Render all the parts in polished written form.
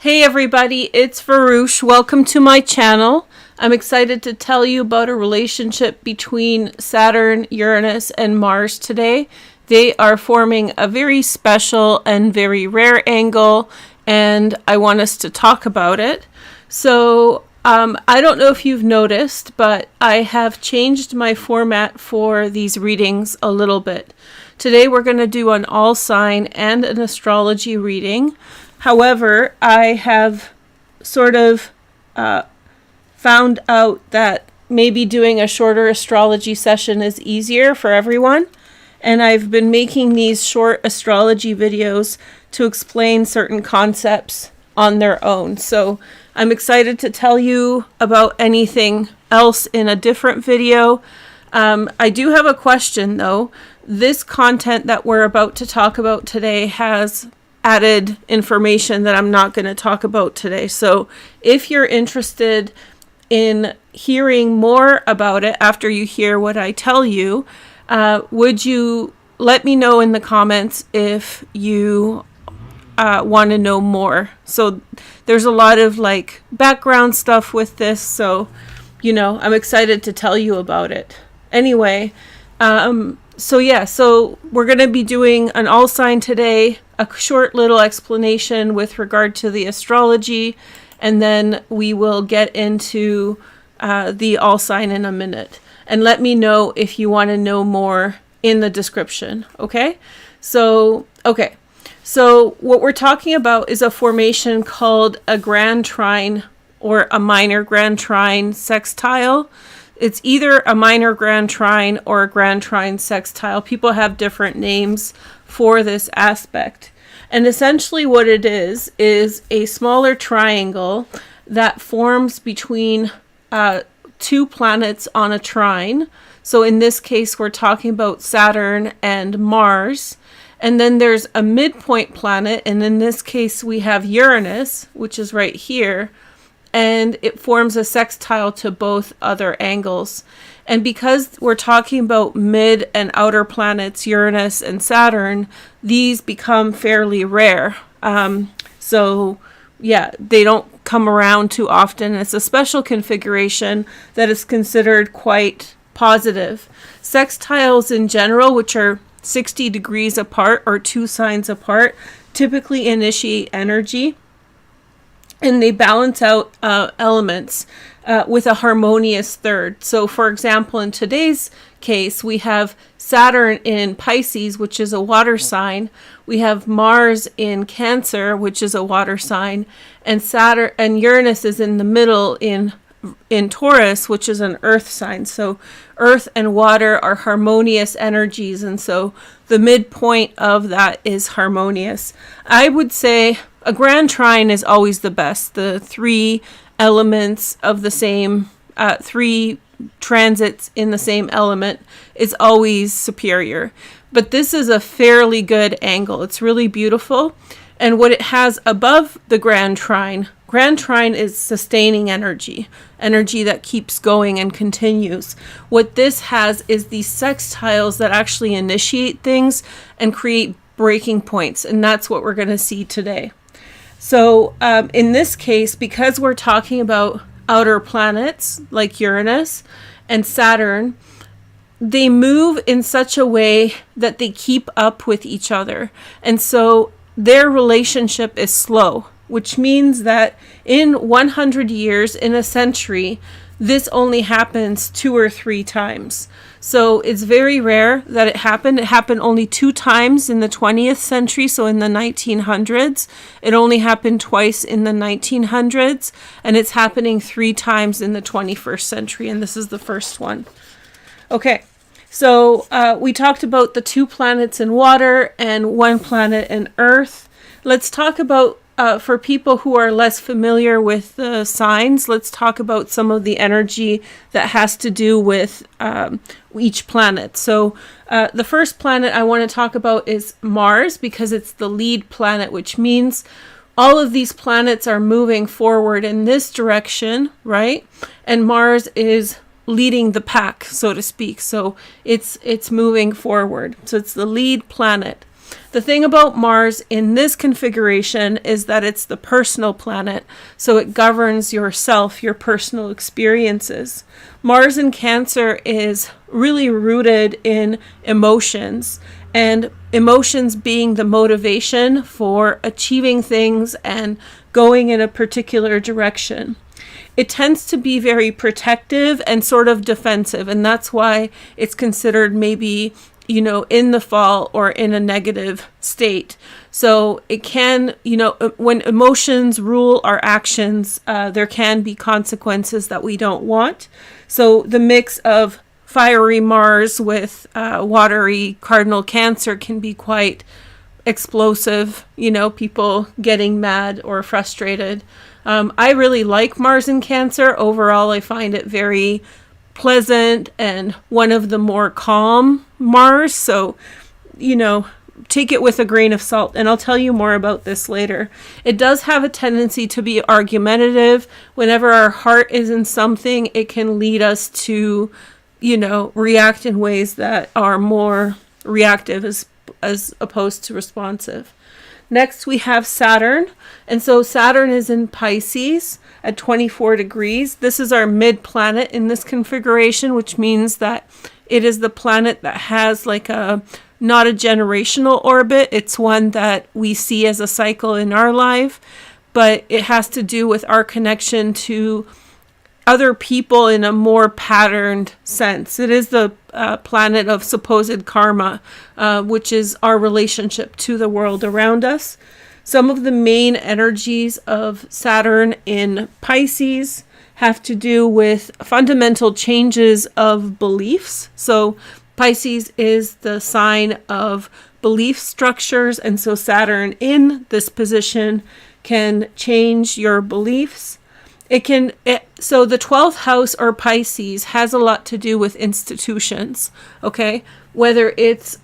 Hey everybody, it's Veroosh. Welcome to my channel. I'm excited to tell you about a relationship between Saturn, Uranus, and Mars today. They are forming a very special and very rare angle, and I want us to talk about it. So, I don't know if you've noticed, but I have changed my format for these readings a little bit. Today we're going to do an all sign and an astrology reading. However, I have sort of found out that maybe doing a shorter astrology session is easier for everyone. And I've been making these short astrology videos to explain certain concepts on their own. So I'm excited to tell you about anything else in a different video. I do have a question though. This content that we're about to talk about today has added information that I'm not going to talk about today. So if you're interested in hearing more about it after you hear what I tell you, would you let me know in the comments if you want to know more? So there's a lot of like background stuff with this, so I'm excited to tell you about it. Anyway, so we're going to be doing an all sign today, a short little explanation with regard to the astrology, and then we will get into the all sign in a minute. And let me know if you want to know more in the description, okay? So what we're talking about is a formation called a grand trine or a minor grand trine sextile. It's either a minor grand trine or a grand trine sextile. People have different names for this aspect. And essentially what it is a smaller triangle that forms between two planets on a trine. So in this case, we're talking about Saturn and Mars. And then there's a midpoint planet. And in this case, we have Uranus, which is right here. And it forms a sextile to both other angles. And because we're talking about mid and outer planets, Uranus and Saturn, these become fairly rare. They don't come around too often. It's a special configuration that is considered quite positive. Sextiles in general, which are 60 degrees apart or 2 signs apart, typically initiate energy. And they balance out elements with a harmonious third. So, for example, in today's case, we have Saturn in Pisces, which is a water sign. We have Mars in Cancer, which is a water sign, and Saturn and Uranus is in the middle in Taurus, which is an earth sign. So, earth and water are harmonious energies, and so the midpoint of that is harmonious. I would say a grand trine is always the best. The 3 elements of the same, 3 transits in the same element is always superior. But this is a fairly good angle. It's really beautiful. And what it has above the grand trine is sustaining energy that keeps going and continues. What this has is these sextiles that actually initiate things and create breaking points. And that's what we're going to see today. So in this case, because we're talking about outer planets like Uranus and Saturn, they move in such a way that they keep up with each other. And so their relationship is slow, which means that in 100 years, in a century, this only happens 2 or 3 times. So it's very rare that it happened. It happened only 2 times in the 20th century, so in the 1900s. It only happened twice in the 1900s, and it's happening 3 times in the 21st century, and this is the first one. Okay, so we talked about the 2 planets in water and 1 planet in earth. Let's talk about for people who are less familiar with the signs, let's talk about some of the energy that has to do with each planet. So the first planet I want to talk about is Mars, because it's the lead planet, which means all of these planets are moving forward in this direction, right? And Mars is leading the pack, so to speak. So it's moving forward. So it's the lead planet. The thing about Mars in this configuration is that it's the personal planet, so it governs yourself, your personal experiences. Mars in Cancer is really rooted in emotions, and emotions being the motivation for achieving things and going in a particular direction. It tends to be very protective and sort of defensive, and that's why it's considered maybe, in the fall or in a negative state. So it can, when emotions rule our actions, there can be consequences that we don't want. So the mix of fiery Mars with watery cardinal Cancer can be quite explosive, people getting mad or frustrated. I really like Mars in Cancer. Overall, I find it very pleasant and one of the more calm Mars. So, take it with a grain of salt, and I'll tell you more about this later. It does have a tendency to be argumentative. Whenever our heart is in something, it can lead us to, react in ways that are more reactive as opposed to responsive. Next, we have Saturn. And so Saturn is in Pisces at 24 degrees. This is our mid-planet in this configuration, which means that it is the planet that has not a generational orbit. It's one that we see as a cycle in our life, but it has to do with our connection to other people in a more patterned sense. It is the planet of supposed karma, which is our relationship to the world around us. Some of the main energies of Saturn in Pisces have to do with fundamental changes of beliefs. So Pisces is the sign of belief structures, and so Saturn in this position can change your beliefs. So the 12th house or Pisces has a lot to do with institutions, okay? Whether it's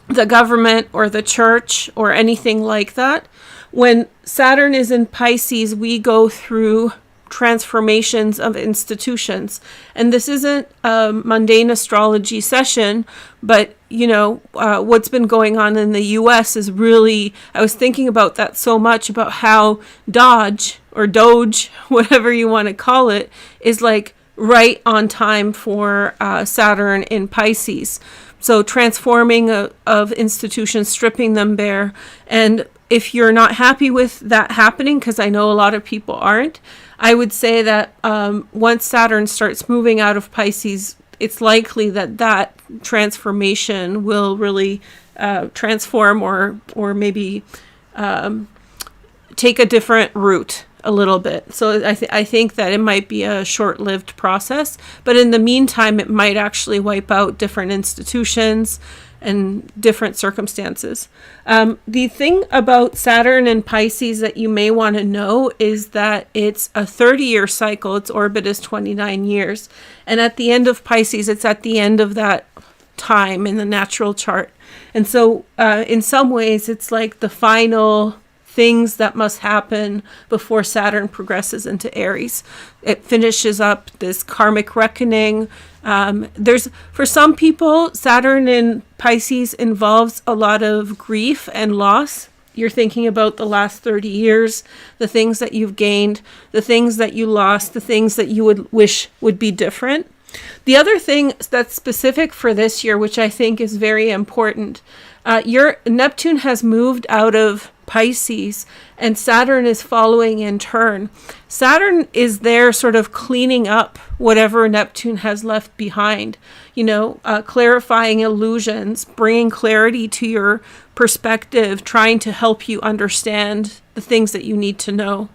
the government or the church or anything like that. When Saturn is in Pisces, we go through transformations of institutions. And this isn't a mundane astrology session, but what's been going on in the US is really, I was thinking about that so much, about how Doge, whatever you want to call it, is right on time for Saturn in Pisces. So transforming of institutions, stripping them bare. And if you're not happy with that happening, because I know a lot of people aren't, I would say that once Saturn starts moving out of Pisces, it's likely that transformation will really transform or maybe take a different route a little bit. So I think that it might be a short-lived process, but in the meantime, it might actually wipe out different institutions and different circumstances. The thing about Saturn and Pisces that you may want to know is that it's a 30-year cycle. Its orbit is 29 years. And at the end of Pisces, it's at the end of that time in the natural chart. And so in some ways, it's like the final things that must happen before Saturn progresses into Aries. It finishes up this karmic reckoning. For some people, Saturn in Pisces involves a lot of grief and loss. You're thinking about the last 30 years, the things that you've gained, the things that you lost, the things that you would wish would be different. The other thing that's specific for this year, which I think is very important, your Neptune has moved out of Pisces and Saturn is following in turn. Saturn is there sort of cleaning up whatever Neptune has left behind, clarifying illusions, bringing clarity to your perspective, trying to help you understand the things that you need to know,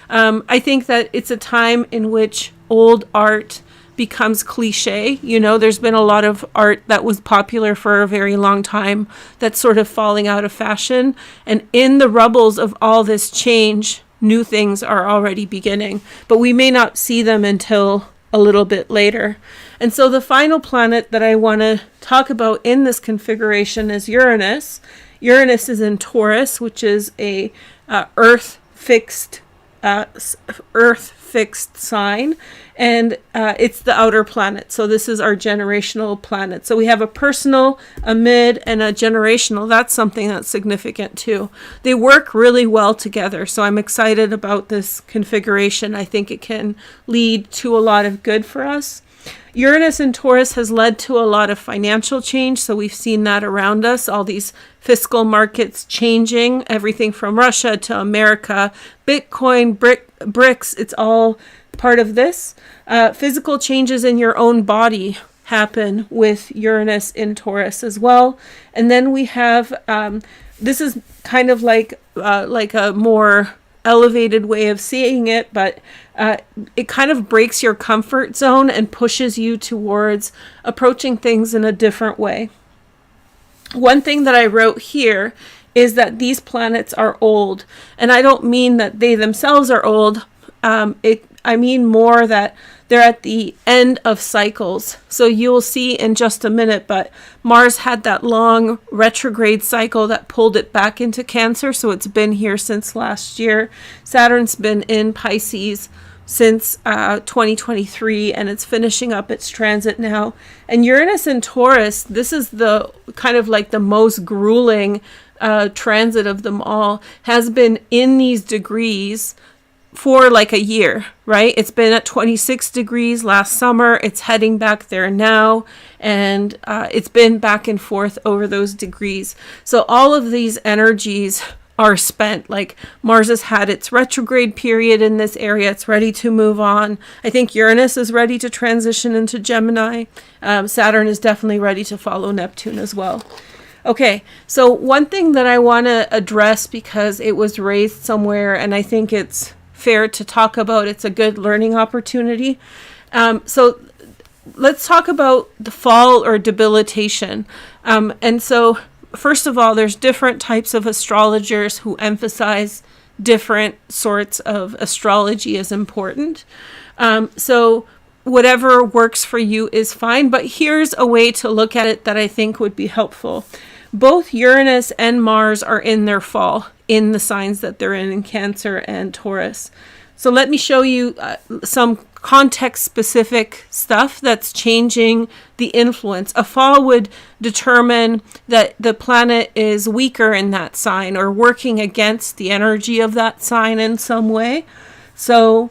I think that it's a time in which old art becomes cliche. There's been a lot of art that was popular for a very long time that's sort of falling out of fashion. And in the rubbles of all this change, new things are already beginning, but we may not see them until a little bit later. And so the final planet that I want to talk about in this configuration is Uranus. Uranus is in Taurus, which is a Earth fixed Earth fixed sign, and it's the outer planet. So this is our generational planet. So we have a personal, a mid, and a generational. That's something that's significant too. They work really well together. So I'm excited about this configuration. I think it can lead to a lot of good for us. Uranus in Taurus has led to a lot of financial change. So we've seen that around us, all these fiscal markets changing, everything from Russia to America, Bitcoin, BRICS, it's all part of this. Physical changes in your own body happen with Uranus in Taurus as well. And then we have, this is kind of like a more elevated way of seeing it, but it kind of breaks your comfort zone and pushes you towards approaching things in a different way. One thing that I wrote here is that these planets are old, and I don't mean that they themselves are old. I mean more that they're at the end of cycles. So you'll see in just a minute, but Mars had that long retrograde cycle that pulled it back into Cancer. So it's been here since last year. Saturn's been in Pisces since 2023, and it's finishing up its transit now. And Uranus in Taurus, this is the kind of like the most grueling transit of them all, has been in these degrees for like a year, right? It's been at 26 degrees last summer. It's heading back there now, and it's been back and forth over those degrees. So all of these energies are spent. Like Mars has had its retrograde period in this area. It's ready to move on. I think Uranus is ready to transition into Gemini. Saturn is definitely ready to follow Neptune as well. Okay, so one thing that I want to address, because it was raised somewhere and I think it's fair to talk about, it's a good learning opportunity. So let's talk about the fall or debilitation. And so first of all, there's different types of astrologers who emphasize different sorts of astrology as important. So whatever works for you is fine, but here's a way to look at it that I think would be helpful. Both Uranus and Mars are in their fall in the signs that they're in Cancer and Taurus. So let me show you some context-specific stuff that's changing the influence. A fall would determine that the planet is weaker in that sign or working against the energy of that sign in some way. So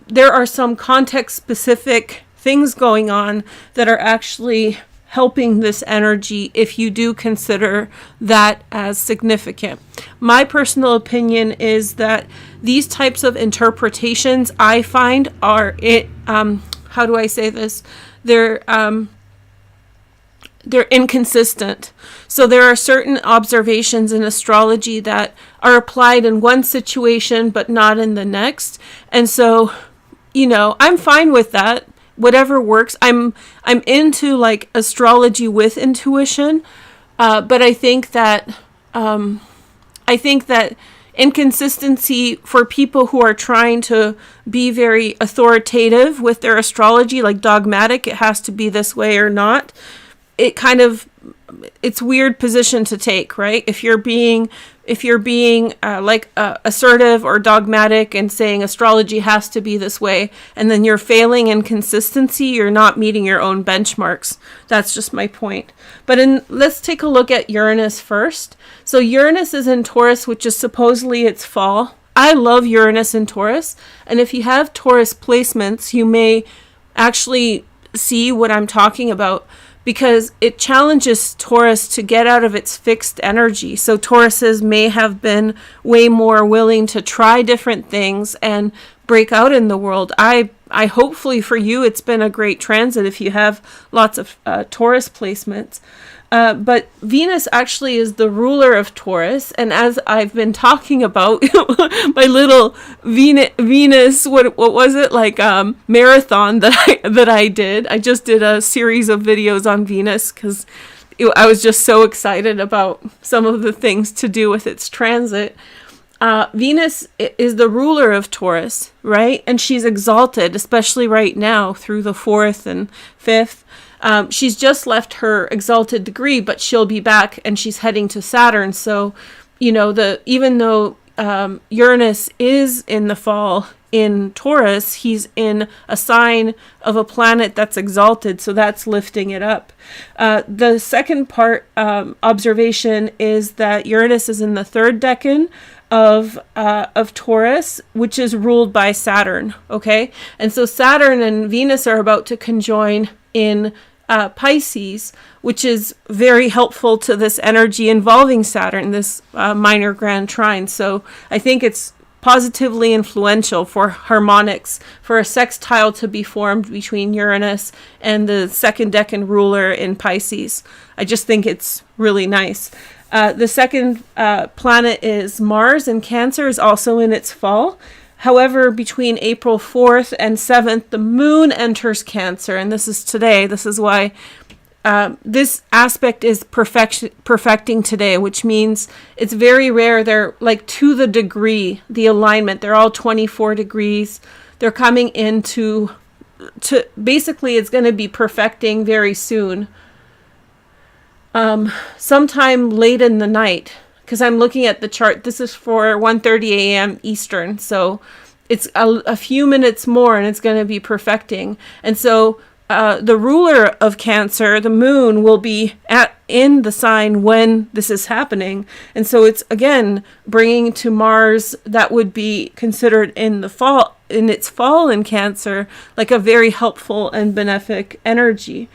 there are some context-specific things going on that are actually helping this energy if you do consider that as significant. My personal opinion is that these types of interpretations I find are how do I say this? They're inconsistent. So there are certain observations in astrology that are applied in one situation but not in the next. And so, I'm fine with that. Whatever works. I'm into like astrology with intuition, but I think that inconsistency for people who are trying to be very authoritative with their astrology, like dogmatic, it has to be this way or not. It's weird position to take, right? If you're being assertive or dogmatic and saying astrology has to be this way, and then you're failing in consistency, you're not meeting your own benchmarks. That's just my point. But let's take a look at Uranus first. So Uranus is in Taurus, which is supposedly its fall. I love Uranus in Taurus, and if you have Taurus placements, you may actually see what I'm talking about, because it challenges Taurus to get out of its fixed energy. So Tauruses may have been way more willing to try different things and break out in the world. I hopefully for you, it's been a great transit if you have lots of Taurus placements. But Venus actually is the ruler of Taurus. And as I've been talking about, my little Venus, what was it, like marathon that I did. I just did a series of videos on Venus because I was just so excited about some of the things to do with its transit. Venus is the ruler of Taurus, right? And she's exalted, especially right now through the 4th and 5th. She's just left her exalted degree, but she'll be back and she's heading to Saturn. So, even though Uranus is in the fall in Taurus, he's in a sign of a planet that's exalted, so that's lifting it up. The second part observation is that Uranus is in the third decan of Taurus, which is ruled by Saturn. Okay, and so Saturn and Venus are about to conjoin in Pisces, which is very helpful to this energy involving Saturn, this minor grand trine. So I think it's positively influential for harmonics, for a sextile to be formed between Uranus and the second decan ruler in Pisces. I just think it's really nice. The second planet is Mars, and Cancer is also in its fall. However, between April 4th and 7th, the moon enters Cancer, and this is today. This is why this aspect is perfecting today, which means it's very rare. They're like to the degree, the alignment. They're all 24 degrees. They're coming into, basically it's going to be perfecting very soon. Sometime late in the night, because I'm looking at the chart. This is for 1:30 a.m. Eastern, so it's a few minutes more and it's going to be perfecting. And so the ruler of Cancer, the moon, will be in the sign when this is happening. And so it's, again, bringing to Mars that would be considered in the fall, in its fall in Cancer, like a very helpful and benefic energy.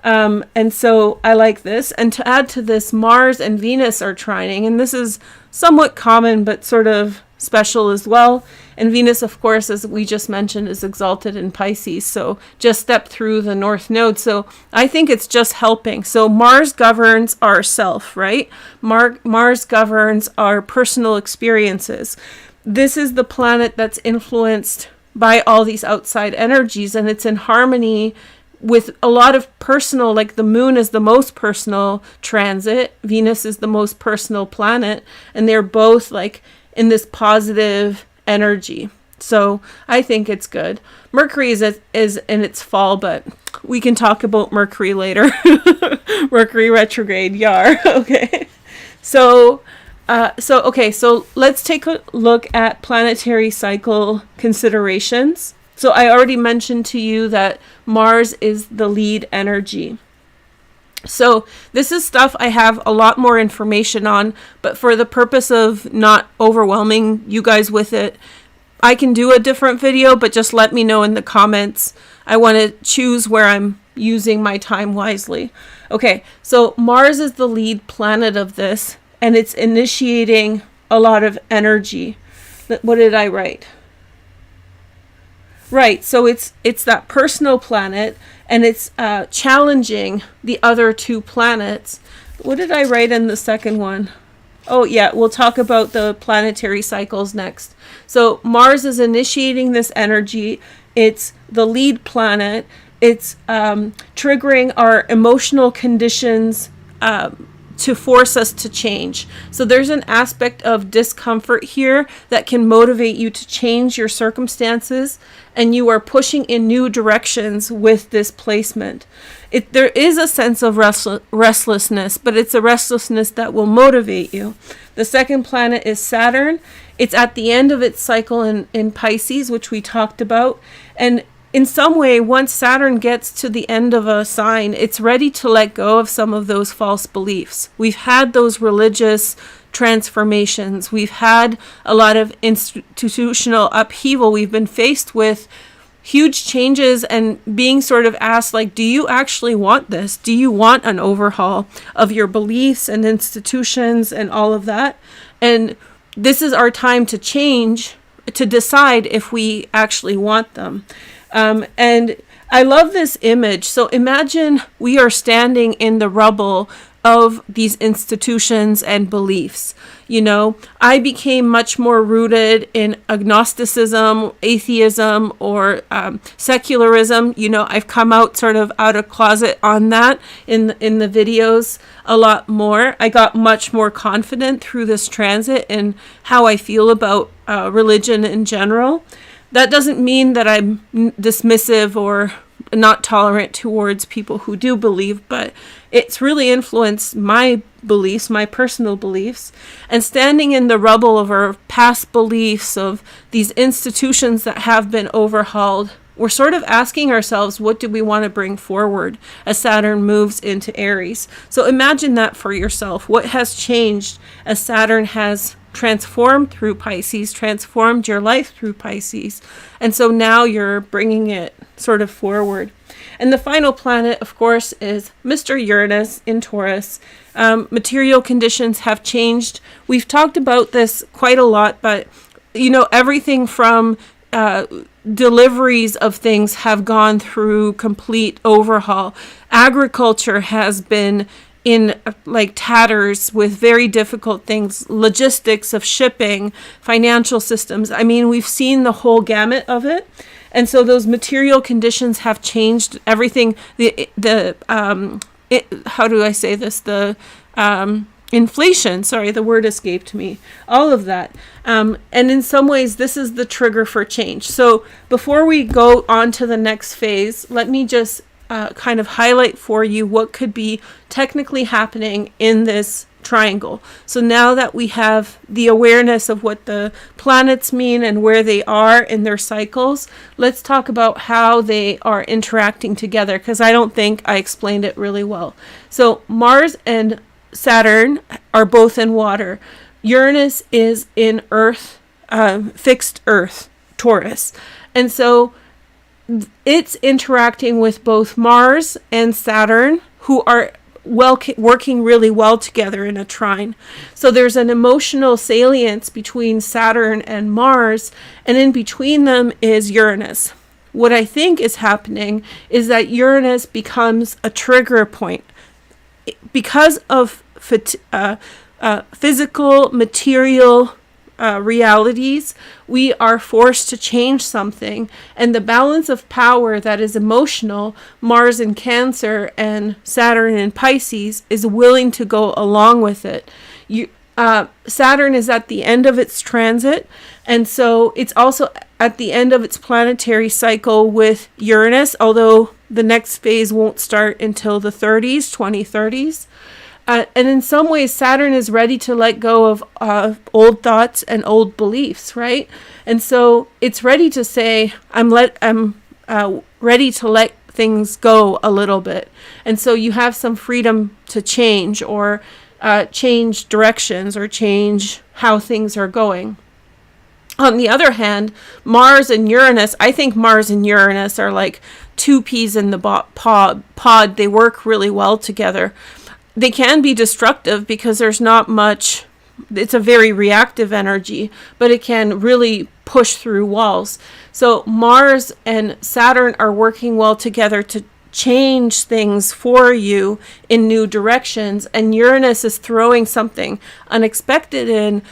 And so I like this. And to add to this, Mars and Venus are trining, and this is somewhat common but sort of special as well. And Venus, of course, as we just mentioned, is exalted in Pisces, so just stepped through the North Node. So I think it's just helping. So Mars governs our self, right? Mars governs our personal experiences. This is the planet that's influenced by all these outside energies, and it's in harmony with a lot of personal, like the moon is the most personal transit, Venus is the most personal planet, and they're both like in this positive energy. So I think it's good. Mercury is in its fall, but we can talk about Mercury later. Mercury retrograde, yar. Okay. So let's take a look at planetary cycle considerations. So I already mentioned to you that Mars is the lead energy. So this is stuff I have a lot more information on, but for the purpose of not overwhelming you guys with it, I can do a different video, but just let me know in the comments. I want to choose where I'm using my time wisely. Okay, so Mars is the lead planet of this, and it's initiating a lot of energy. What did I write? Right, so it's that personal planet, and it's challenging the other two planets. What did I write in the second one? Oh yeah, we'll talk about the planetary cycles next. So Mars is initiating this energy. It's the lead planet. It's triggering our emotional conditions to force us to change. So there's an aspect of discomfort here that can motivate you to change your circumstances, and you are pushing in new directions with this placement. There is a sense of restlessness, but it's a restlessness that will motivate you. The second planet is Saturn. It's at the end of its cycle in Pisces, which we talked about. And in some way, once Saturn gets to the end of a sign, it's ready to let go of some of those false beliefs. We've had those religious transformations. We've had a lot of institutional upheaval. We've been faced with huge changes and being sort of asked, like, do you actually want this? Do you want an overhaul of your beliefs and institutions and all of that? And this is our time to change, to decide if we actually want them. And I love this image. So imagine we are standing in the rubble of these institutions and beliefs. You know, I became much more rooted in agnosticism, atheism, or secularism. You know, I've come out sort of out of closet on that in the videos a lot more. I got much more confident through this transit in how I feel about religion in general. That doesn't mean that I'm dismissive or not tolerant towards people who do believe, but it's really influenced my beliefs, my personal beliefs, and standing in the rubble of our past beliefs of these institutions that have been overhauled. We're sort of asking ourselves, what do we want to bring forward as Saturn moves into Aries? So imagine that for yourself. What has changed as Saturn has transformed through Pisces, transformed your life through Pisces, and so now you're bringing it sort of forward. And the final planet, of course, is Mr. Uranus in Taurus. Material conditions have changed. We've talked about this quite a lot, but everything from deliveries of things have gone through complete overhaul. Agriculture has been in tatters with very difficult things, logistics of shipping, financial systems. I mean, we've seen the whole gamut of it. And so those material conditions have changed everything. How do I say this? Inflation, sorry, the word escaped me. All of that. And in some ways, this is the trigger for change. So before we go on to the next phase, let me just kind of highlight for you what could be technically happening in this triangle. So now that we have the awareness of what the planets mean and where they are in their cycles, let's talk about how they are interacting together, because I don't think I explained it really well. So Mars and Saturn are both in water. Uranus is in Earth, fixed Earth, Taurus. And so it's interacting with both Mars and Saturn, who are working really well together in a trine. So there's an emotional salience between Saturn and Mars, and in between them is Uranus. What I think is happening is that Uranus becomes a trigger point because of physical, material realities. We are forced to change something, and the balance of power that is emotional, Mars in Cancer and Saturn in Pisces, is willing to go along with it. Saturn is at the end of its transit, and so it's also at the end of its planetary cycle with Uranus, although the next phase won't start until the 2030s. And in some ways, Saturn is ready to let go of old thoughts and old beliefs, right? And so it's ready to say, I'm ready to let things go a little bit. And so you have some freedom to change, or change directions, or change how things are going. On the other hand, Mars and Uranus, I think Mars and Uranus are like two peas in the pod. They work really well together. They can be destructive because there's not much, it's a very reactive energy, but it can really push through walls. So Mars and Saturn are working well together to change things for you in new directions, and Uranus is throwing something unexpected in,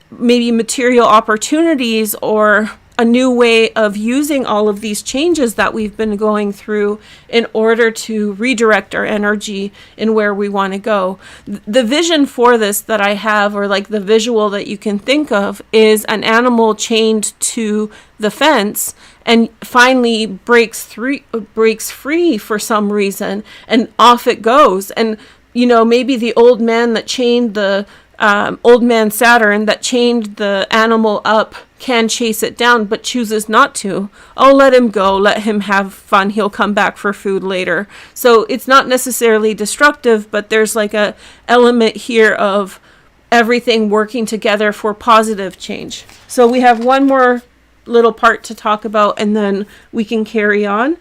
maybe material opportunities or a new way of using all of these changes that we've been going through in order to redirect our energy in where we want to go. The vision for this that I have, or like the visual that you can think of, is an animal chained to the fence and finally breaks free for some reason, and off it goes. And maybe the old man that chained the old man Saturn that chained the animal up can chase it down, but chooses not to. Oh, let him go. Let him have fun. He'll come back for food later. So it's not necessarily destructive, but there's like a element here of everything working together for positive change. So we have one more little part to talk about, and then we can carry on.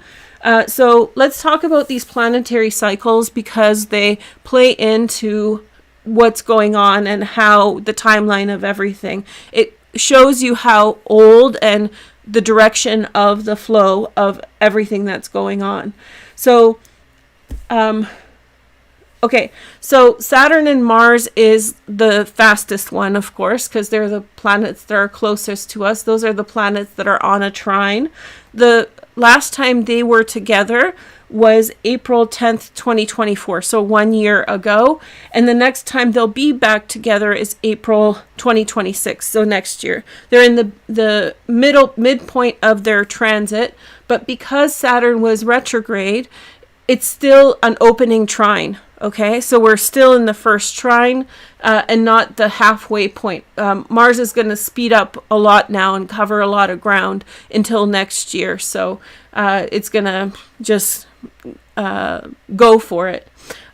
So let's talk about these planetary cycles, because they play into what's going on and how the timeline of everything. It shows you how old and the direction of the flow of everything that's going on. So, okay, so Saturn and Mars is the fastest one, of course, because they're the planets that are closest to us. Those are the planets that are on a trine. The last time they were together was April 10th, 2024, so 1 year ago. And the next time they'll be back together is April 2026, so next year. They're in the midpoint of their transit, but because Saturn was retrograde, it's still an opening trine. Okay, so we're still in the first trine and not the halfway point. Mars is going to speed up a lot now and cover a lot of ground until next year. So it's going to just go for it.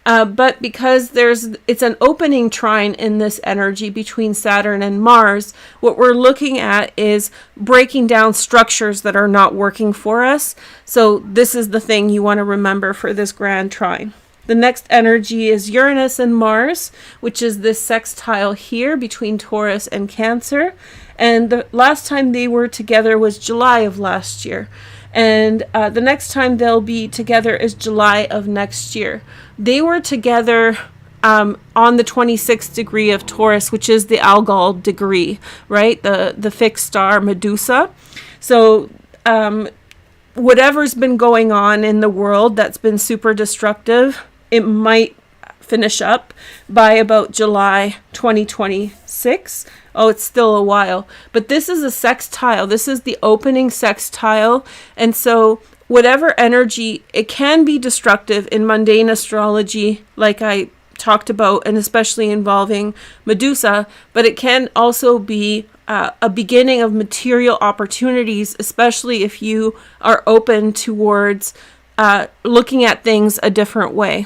But because it's an opening trine in this energy between Saturn and Mars, what we're looking at is breaking down structures that are not working for us. So this is the thing you want to remember for this grand trine. The next energy is Uranus and Mars, which is this sextile here between Taurus and Cancer. And the last time they were together was July of last year. And the next time they'll be together is July of next year. They were together on the 26th degree of Taurus, which is the Algol degree, right? The fixed star Medusa. So whatever's been going on in the world that's been super destructive, it might finish up by about July 2026. Oh, it's still a while. But this is a sextile. This is the opening sextile. And so whatever energy, it can be destructive in mundane astrology, like I talked about, and especially involving Medusa, but it can also be a beginning of material opportunities, especially if you are open towards looking at things a different way.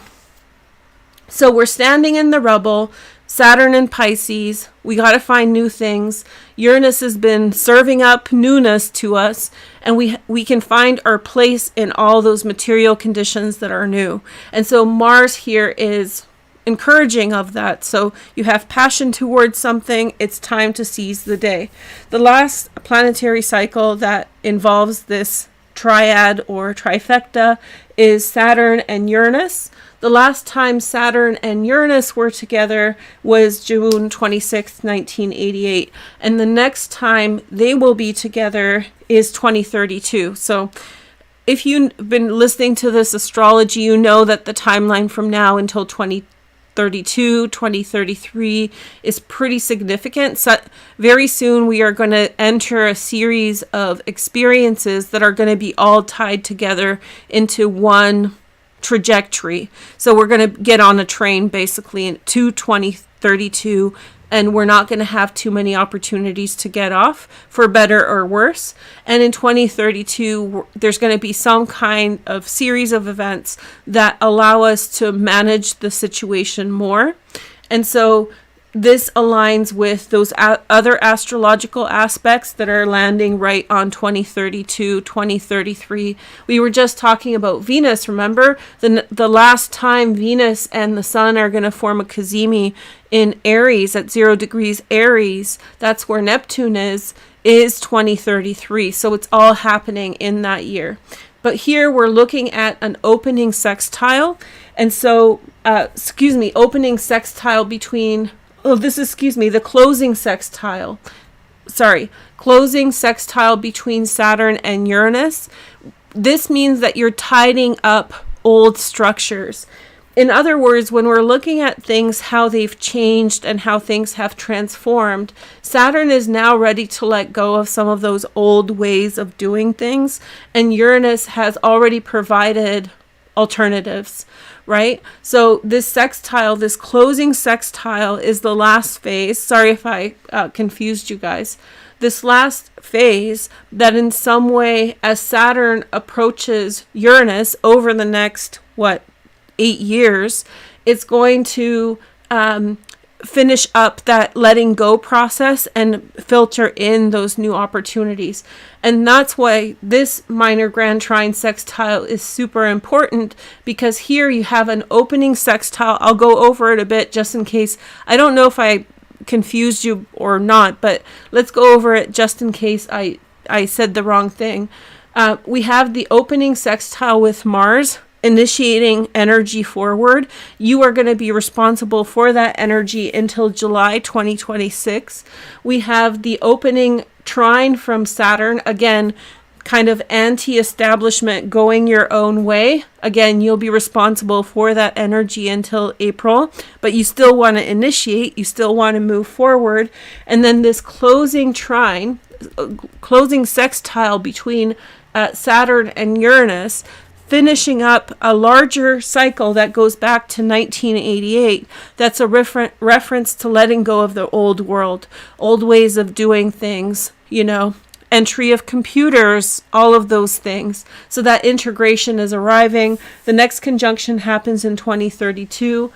So we're standing in the rubble, Saturn and Pisces. We got to find new things. Uranus has been serving up newness to us, and we can find our place in all those material conditions that are new. And so Mars here is encouraging of that. So you have passion towards something, it's time to seize the day. The last planetary cycle that involves this triad or trifecta is Saturn and Uranus. The last time Saturn and Uranus were together was June 26, 1988. And the next time they will be together is 2032. So if you've been listening to this astrology, you know that the timeline from now until 2032, 2033 is pretty significant. So very soon we are going to enter a series of experiences that are going to be all tied together into one trajectory. So we're going to get on a train basically to 2032, and we're not going to have too many opportunities to get off, for better or worse. And in 2032, there's going to be some kind of series of events that allow us to manage the situation more. And so this aligns with those other astrological aspects that are landing right on 2032, 2033. We were just talking about Venus, remember? The last time Venus and the Sun are going to form a cazimi in Aries at 0 degrees Aries, that's where Neptune is 2033. So it's all happening in that year. But here we're looking at an opening sextile. And so, opening sextile between... the closing sextile. Closing sextile between Saturn and Uranus. This means that you're tidying up old structures. In other words, when we're looking at things, how they've changed and how things have transformed, Saturn is now ready to let go of some of those old ways of doing things, and Uranus has already provided alternatives. Right? So this sextile, this closing sextile is the last phase. Sorry if I confused you guys. This last phase that in some way, as Saturn approaches Uranus over the next, 8 years, it's going to finish up that letting go process and filter in those new opportunities. And that's why this minor grand trine sextile is super important, because here you have an opening sextile. I'll go over it a bit just in case. I don't know if I confused you or not, but let's go over it just in case I said the wrong thing. We have the opening sextile with Mars, initiating energy forward. You are going to be responsible for that energy until July 2026. We have the opening trine from Saturn, again, kind of anti-establishment, going your own way. Again, you'll be responsible for that energy until April, but you still want to initiate, you still want to move forward. And then this closing trine, closing sextile between Saturn and Uranus, finishing up a larger cycle that goes back to 1988. That's a reference to letting go of the old world, old ways of doing things, entry of computers, all of those things. So that integration is arriving. The next conjunction happens in 2032.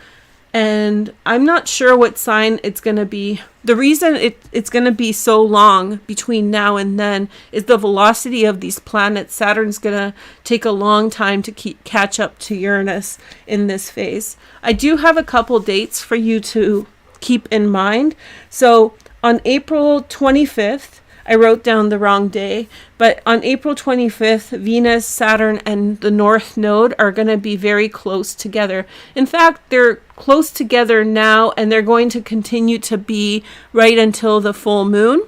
And I'm not sure what sign it's going to be. The reason it's going to be so long between now and then is the velocity of these planets. Saturn's going to take a long time to catch up to Uranus in this phase. I do have a couple dates for you to keep in mind. So on April 25th, I wrote down the wrong day, but on April 25th, Venus, Saturn, and the North Node are going to be very close together. In fact, they're close together now, and they're going to continue to be right until the full moon.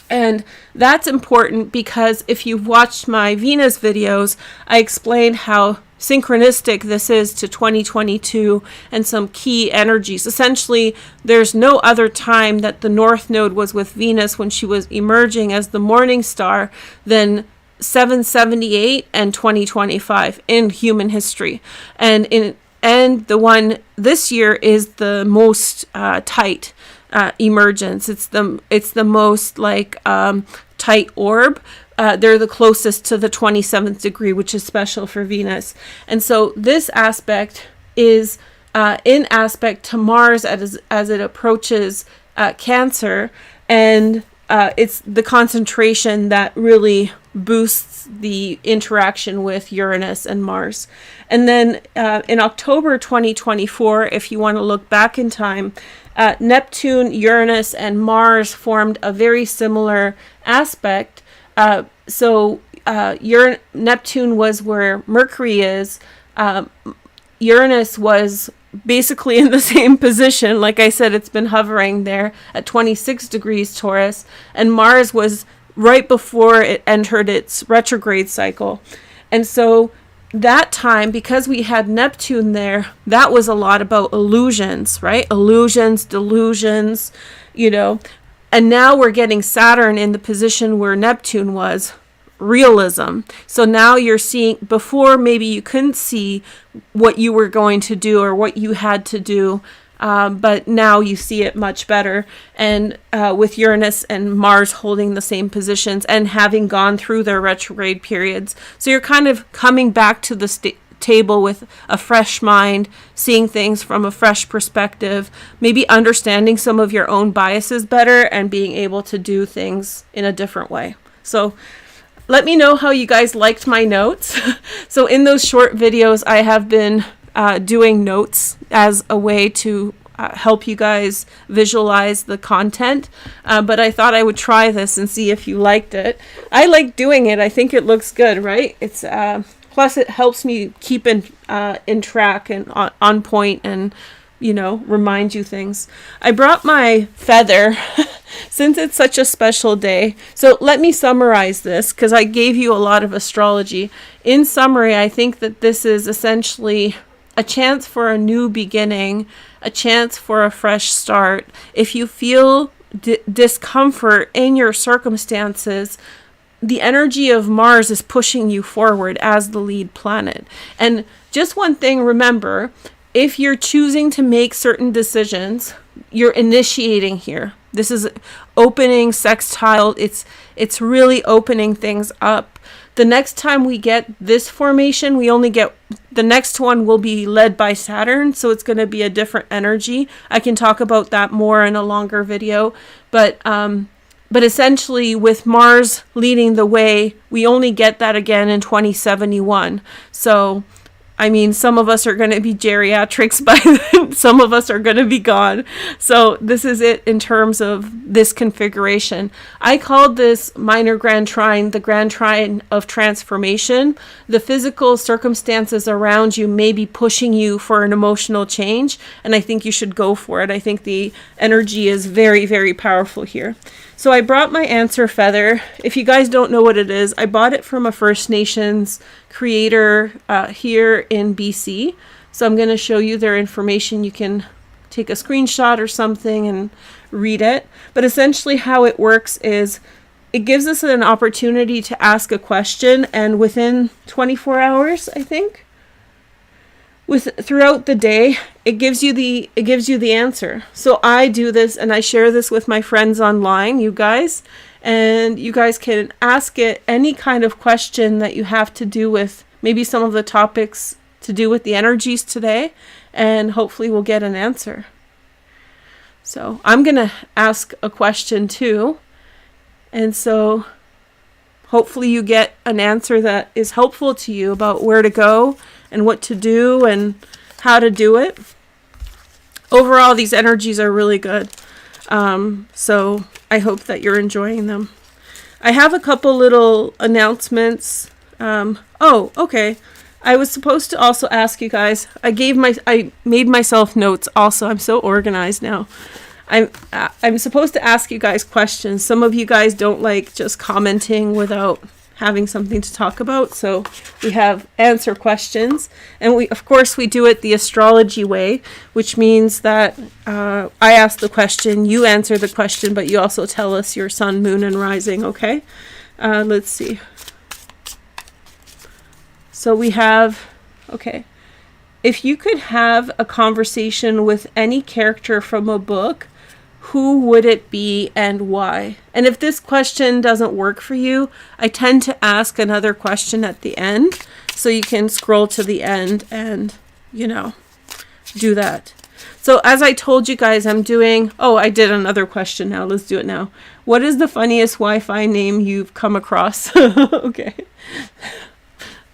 And that's important because if you've watched my Venus videos, I explained how synchronistic this is to 2022 and some key energies. Essentially, there's no other time that the North Node was with Venus when she was emerging as the morning star than 778 and 2025 in human history. And the one this year is the most tight emergence. It's the most tight orb. They're the closest to the 27th degree, which is special for Venus. And so this aspect is in aspect to Mars as it approaches Cancer. And it's the concentration that really boosts the interaction with Uranus and Mars. And then in October 2024, if you want to look back in time, Neptune, Uranus, and Mars formed a very similar aspect. Neptune was where Mercury is. Uranus was basically in the same position. Like I said, it's been hovering there at 26 degrees Taurus. And Mars was right before it entered its retrograde cycle. And so that time, because we had Neptune there, that was a lot about illusions, right? Illusions, delusions, And now we're getting Saturn in the position where Neptune was, realism. So now you're seeing, before maybe you couldn't see what you were going to do or what you had to do, but now you see it much better. And with Uranus and Mars holding the same positions and having gone through their retrograde periods. So you're kind of coming back to the table with a fresh mind, seeing things from a fresh perspective, maybe understanding some of your own biases better and being able to do things in a different way. So let me know how you guys liked my notes. So in those short videos, I have been doing notes as a way to help you guys visualize the content. But I thought I would try this and see if you liked it. I like doing it. I think it looks good, right? It's plus it helps me keep in track and on point and remind you things. I brought my feather since it's such a special day. So let me summarize this because I gave you a lot of astrology. In summary, I think that this is essentially a chance for a new beginning, a chance for a fresh start. If you feel discomfort in your circumstances, the energy of Mars is pushing you forward as the lead planet. And just one thing, remember, if you're choosing to make certain decisions, you're initiating here. This is opening sextile. It's really opening things up. The next time we get this formation, we only get, the next one will be led by Saturn. So it's going to be a different energy. I can talk about that more in a longer video. But essentially with Mars leading the way, we only get that again in 2071. So I mean, some of us are going to be geriatrics by then. Some of us are going to be gone. So this is it in terms of this configuration. I called this minor grand trine the grand trine of transformation. The physical circumstances around you may be pushing you for an emotional change, and I think you should go for it. I think the energy is very, very powerful here. So I brought my answer feather. If you guys don't know what it is, I bought it from a First Nations creator here in BC. So I'm going to show you their information. You can take a screenshot or something and read it. But essentially how it works is it gives us an opportunity to ask a question, and within 24 hours, I think, throughout the day, it gives you the answer. So I do this, and I share this with my friends online, you guys, and you guys can ask it any kind of question that you have to do with maybe some of the topics to do with the energies today, and hopefully we'll get an answer. So I'm going to ask a question too, and so hopefully you get an answer that is helpful to you about where to go and what to do and how to do it. Overall, these energies are really good. So I hope that you're enjoying them. I have a couple little announcements. Okay. I was supposed to also ask you guys. I made myself notes also. I'm so organized now. I'm supposed to ask you guys questions. Some of you guys don't like just commenting without having something to talk about. So we have answer questions, and we do it the astrology way, which means that I ask the question, you answer the question, but you also tell us your sun, moon, and rising. Okay. Let's see. So we have, if you could have a conversation with any character from a book, who would it be and why? And if this question doesn't work for you, I tend to ask another question at the end, so you can scroll to the end and, do that. So as I told you guys, I did another question now. Let's do it now. What is the funniest Wi-Fi name you've come across? Okay.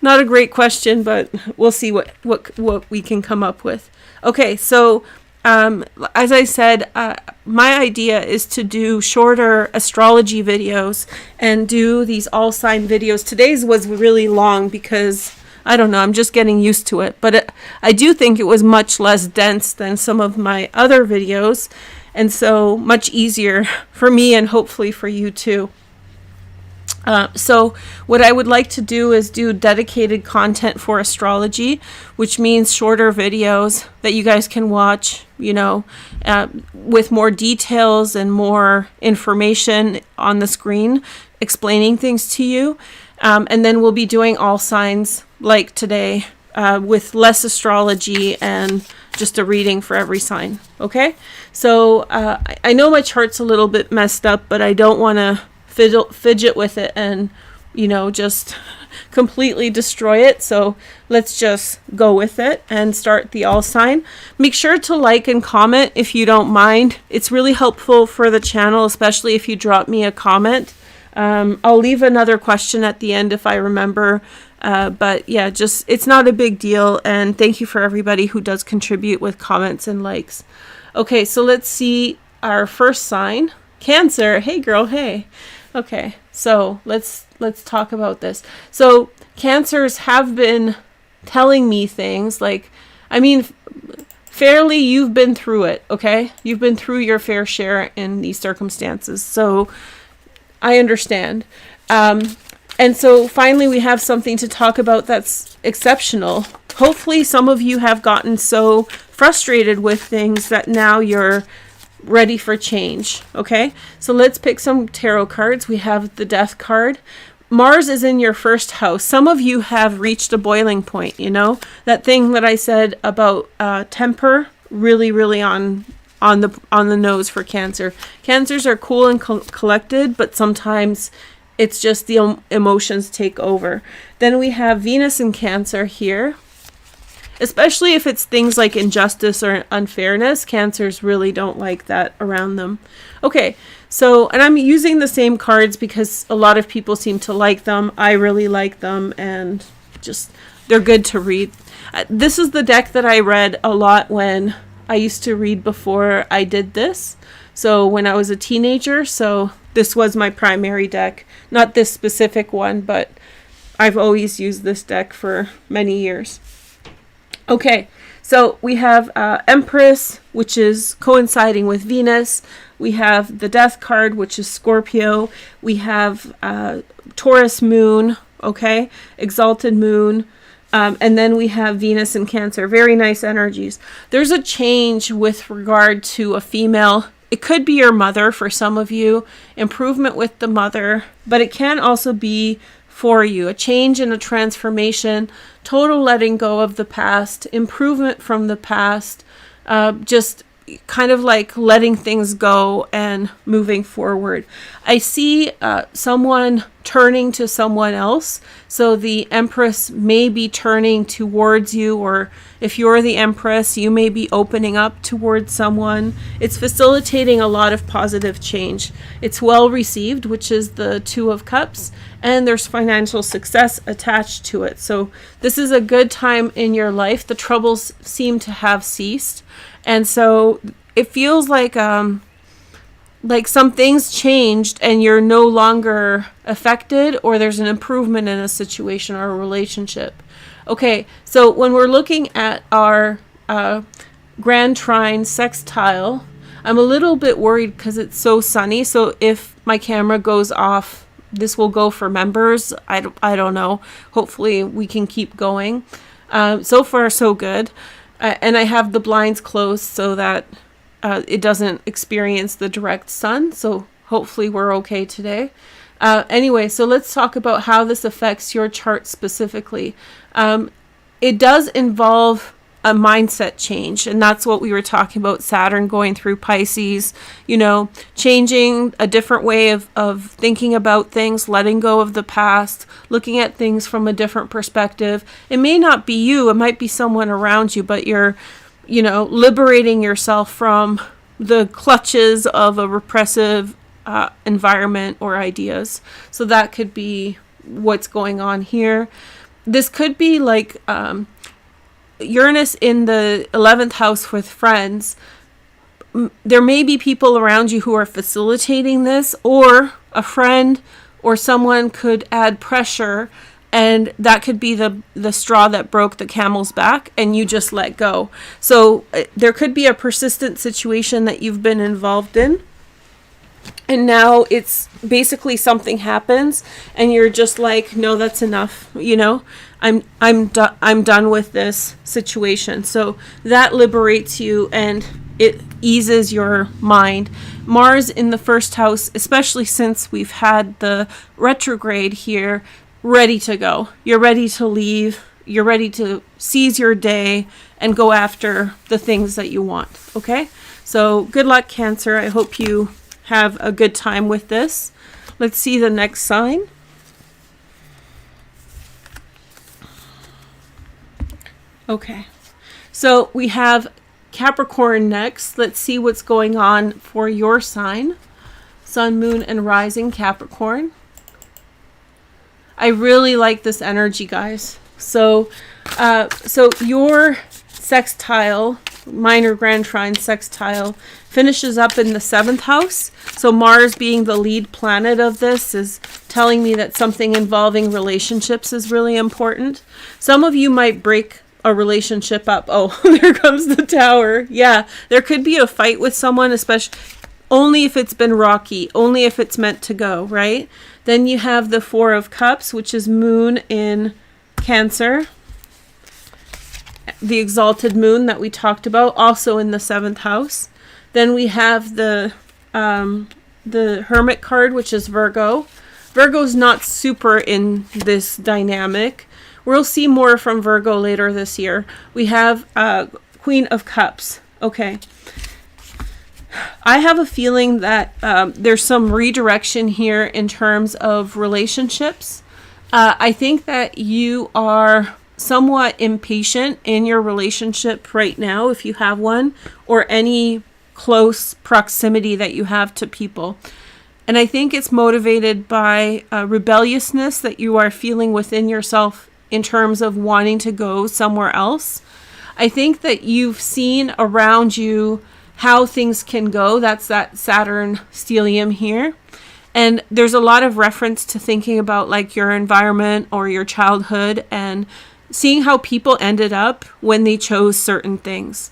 Not a great question, but we'll see what we can come up with. Okay, so as I said, my idea is to do shorter astrology videos and do these all sign videos. Today's was really long because, I don't know, I'm just getting used to it. But I do think it was much less dense than some of my other videos, and so much easier for me and hopefully for you too. So what I would like to do is do dedicated content for astrology, which means shorter videos that you guys can watch, with more details and more information on the screen, explaining things to you. And then we'll be doing all signs like today, with less astrology and just a reading for every sign. Okay. So, I know my chart's a little bit messed up, but I don't want to fidget with it and just completely destroy it. So let's just go with it and start the all sign. Make sure to like and comment if you don't mind. It's really helpful for the channel, especially if you drop me a comment. I'll leave another question at the end if I remember, but yeah, it's not a big deal, and thank you for everybody who does contribute with comments and likes. Okay, so let's see our first sign, Cancer. Hey girl, hey. Okay, so let's talk about this. So Cancers have been telling me things fairly, you've been through it, okay? You've been through your fair share in these circumstances, so I understand. And so finally we have something to talk about that's exceptional. Hopefully some of you have gotten so frustrated with things that now you're ready for change. Okay, so let's pick some tarot cards. We have the Death card. Mars is in your first house. Some of you have reached a boiling point, that thing that I said about temper, really on the nose for Cancer. Cancers are cool and collected, but sometimes it's just the emotions take over. Then we have Venus in Cancer here. Especially if it's things like injustice or unfairness, Cancers really don't like that around them. Okay, so, and I'm using the same cards because a lot of people seem to like them. I really like them, and just, they're good to read. This is the deck that I read a lot when I used to read before I did this. So when I was a teenager, so this was my primary deck. Not this specific one, but I've always used this deck for many years. Okay, so we have Empress, which is coinciding with Venus. We have the Death card, which is Scorpio. We have Taurus moon, okay, exalted moon. And then we have Venus in Cancer. Very nice energies. There's a change with regard to a female It could be your mother for some of you, improvement with the mother, but it can also be for you, a change and a transformation, total letting go of the past, improvement from the past, just kind of like letting things go and moving forward. I see someone turning to someone else. So the Empress may be turning towards you, or if you're the Empress, you may be opening up towards someone. It's facilitating a lot of positive change. It's well received, which is the Two of Cups, and there's financial success attached to it. So this is a good time in your life. The troubles seem to have ceased. And so it feels like some things changed and you're no longer affected, or there's an improvement in a situation or a relationship. Okay, so when we're looking at our Grand Trine sextile, I'm a little bit worried because it's so sunny. So if my camera goes off, this will go for members. I don't know. Hopefully we can keep going. So far, so good. And I have the blinds closed so that it doesn't experience the direct sun. So hopefully we're okay today. Anyway, so let's talk about how this affects your chart specifically. It does involve a mindset change, and that's what we were talking about. Saturn going through Pisces, changing a different way of thinking about things, letting go of the past, looking at things from a different perspective. It may not be you, it might be someone around you, but you're, liberating yourself from the clutches of a repressive environment or ideas. So that could be what's going on here. This could be like Uranus in the 11th house with friends. There may be people around you who are facilitating this, or a friend or someone could add pressure, and that could be the straw that broke the camel's back, and you just let go. So there could be a persistent situation that you've been involved in, and now it's basically something happens and you're just like, no, that's enough. I'm done with this situation. So that liberates you and it eases your mind. Mars in the first house, especially since we've had the retrograde here, ready to go. You're ready to leave. You're ready to seize your day and go after the things that you want. Okay? So good luck, Cancer. I hope you have a good time with this. Let's see the next sign. Okay, so we have Capricorn next. Let's see what's going on for your sign. Sun, Moon, and Rising Capricorn. I really like this energy, guys. So your sextile, minor Grand Trine sextile, finishes up in the 7th house. So Mars, being the lead planet of this, is telling me that something involving relationships is really important. Some of you might break a relationship up. Oh, there comes the Tower. Yeah, there could be a fight with someone, especially only if it's been rocky, only if it's meant to go, right? Then you have the 4 of Cups, which is Moon in Cancer. The exalted moon that we talked about, also in the 7th house. Then we have the Hermit card, which is Virgo. Virgo's not super in this dynamic. We'll see more from Virgo later this year. We have Queen of Cups. Okay. I have a feeling that there's some redirection here in terms of relationships. I think that you are somewhat impatient in your relationship right now, if you have one, or any close proximity that you have to people. And I think it's motivated by rebelliousness that you are feeling within yourself in terms of wanting to go somewhere else. I think that you've seen around you how things can go. That's that Saturn stellium here. And there's a lot of reference to thinking about like your environment or your childhood and seeing how people ended up when they chose certain things.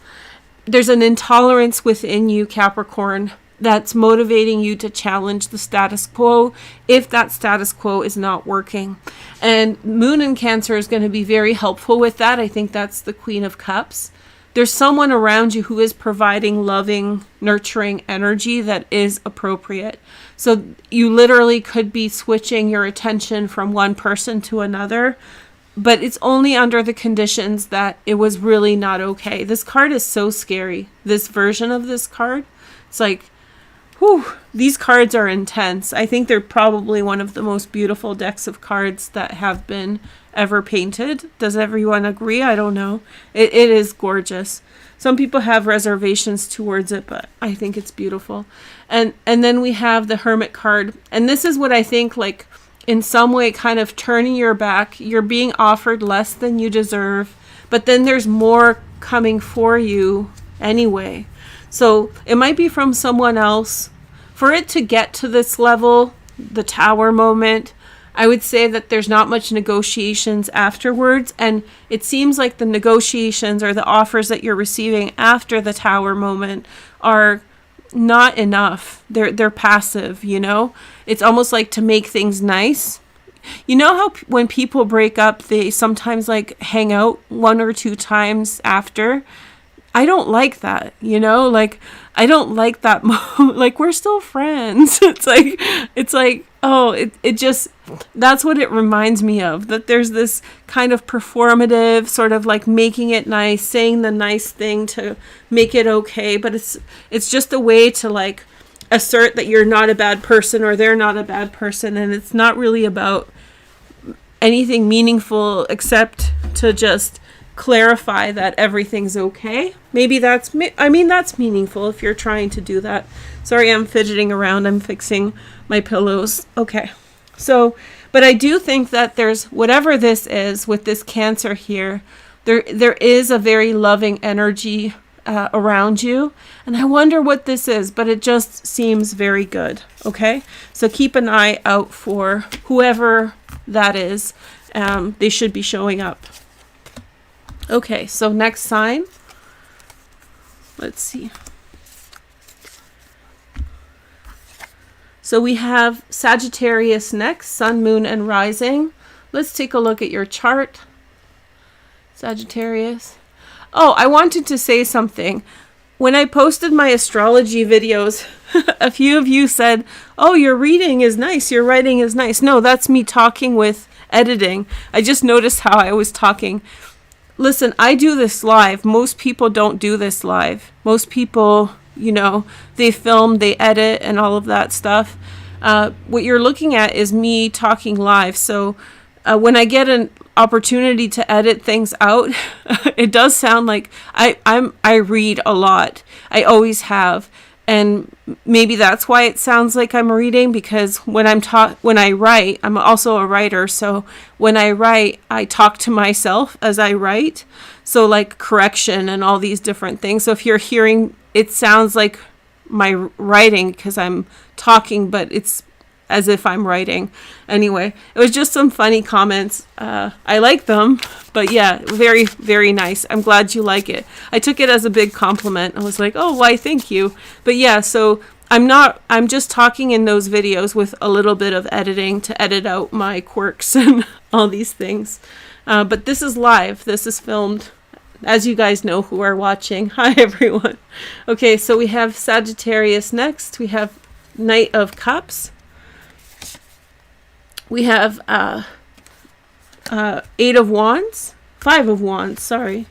There's an intolerance within you, Capricorn, that's motivating you to challenge the status quo if that status quo is not working. And Moon in Cancer is going to be very helpful with that. I think that's the Queen of Cups. there's someone around you who is providing loving, nurturing energy that is appropriate. So you literally could be switching your attention from one person to another, but it's only under the conditions that it was really not okay. This card is so scary. This version of this card, it's like, whew, these cards are intense. I think they're probably one of the most beautiful decks of cards that have been ever painted. Does everyone agree? I don't know. It is gorgeous. Some people have reservations towards it, but I think it's beautiful. And then we have the Hermit card. And this is what I think, like, in some way kind of turning your back. You're being offered less than you deserve, but then there's more coming for you anyway. So it might be from someone else. For it to get to this level, the Tower moment, I would say that there's not much negotiations afterwards, and it seems like the negotiations or the offers that you're receiving after the Tower moment are not enough. They're passive, you know? It's almost like to make things nice. You know how when people break up, they sometimes like hang out 1 or 2 times after? I don't like that, you know? Like, I don't like that. Like, we're still friends. It's like, oh, it just, that's what it reminds me of. That there's this kind of performative, sort of like making it nice, saying the nice thing to make it okay. But it's just a way to like assert that you're not a bad person or they're not a bad person. And it's not really about anything meaningful except to just clarify that everything's okay. Maybe that's meaningful if you're trying to do that. Sorry, I'm fidgeting around. I'm fixing my pillows. Okay. So, but I do think that there's, whatever this is with this Cancer here, there is a very loving energy around you. And I wonder what this is, but it just seems very good. Okay. So keep an eye out for whoever that is. They should be showing up. Okay, so next sign. Let's see. So we have Sagittarius next, Sun, Moon, and Rising. Let's take a look at your chart. Sagittarius. Oh, I wanted to say something. When I posted my astrology videos, a few of you said, oh, your reading is nice, your writing is nice. No, that's me talking with editing. I just noticed how I was talking. Listen, I do this live. Most people don't do this live. Most people, you know, they film, they edit, and all of that stuff. What you're looking at is me talking live. So when I get an opportunity to edit things out, it does sound like I read a lot. I always have. And maybe that's why it sounds like I'm reading, because when I write, I'm also a writer. So when I write, I talk to myself as I write. So like correction and all these different things. So if you're hearing, it sounds like my writing because I'm talking, but it's as if I'm writing. Anyway, it was just some funny comments. I like them, but yeah, very, very nice. I'm glad you like it. I took it as a big compliment. I was like, oh, why, thank you. But yeah, so I'm just talking in those videos with a little bit of editing to edit out my quirks and all these things. But this is live. This is filmed, as you guys know who are watching. Hi, everyone. Okay, so we have Sagittarius next. We have Knight of Cups. We have 8 of Wands, 5 of Wands, sorry.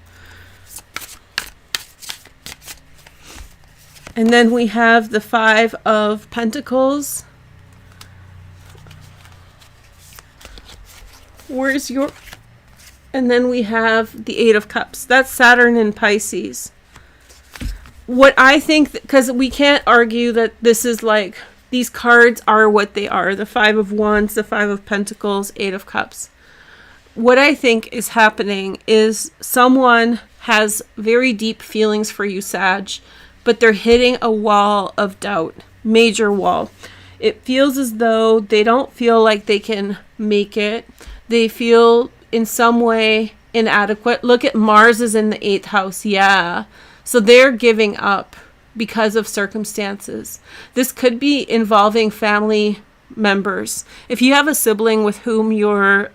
And then we have the 5 of Pentacles. Where's your... And then we have the 8 of Cups. That's Saturn in Pisces. What I think, because we can't argue that this is like... These cards are what they are. The 5 of Wands, the 5 of Pentacles, 8 of Cups. What I think is happening is someone has very deep feelings for you, Sag, but they're hitting a wall of doubt. Major wall. It feels as though they don't feel like they can make it. They feel in some way inadequate. Look at Mars is in the 8th house. Yeah. So they're giving up because of circumstances. This could be involving family members. If you have a sibling with whom you're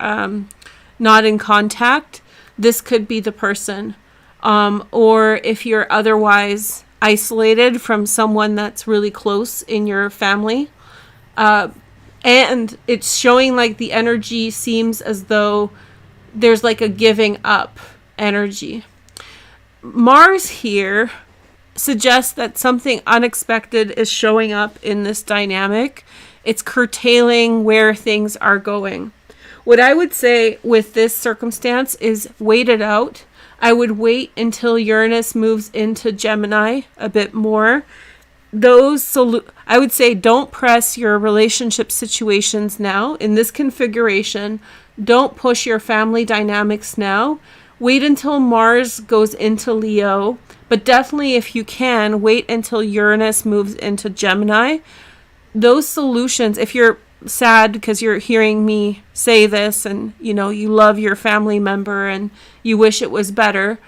not in contact, this could be the person. or if you're otherwise isolated from someone that's really close in your family. And it's showing like the energy seems as though there's like a giving up energy. Mars here suggests that something unexpected is showing up in this dynamic. It's curtailing where things are going. What I would say with this circumstance is wait it out. I would wait until Uranus moves into Gemini a bit more. I would say don't press your relationship situations now in this configuration. Don't push your family dynamics now. Wait until Mars goes into Leo, but definitely if you can, wait until Uranus moves into Gemini. Those solutions, if you're sad because you're hearing me say this and you love your family member and you wish it was better,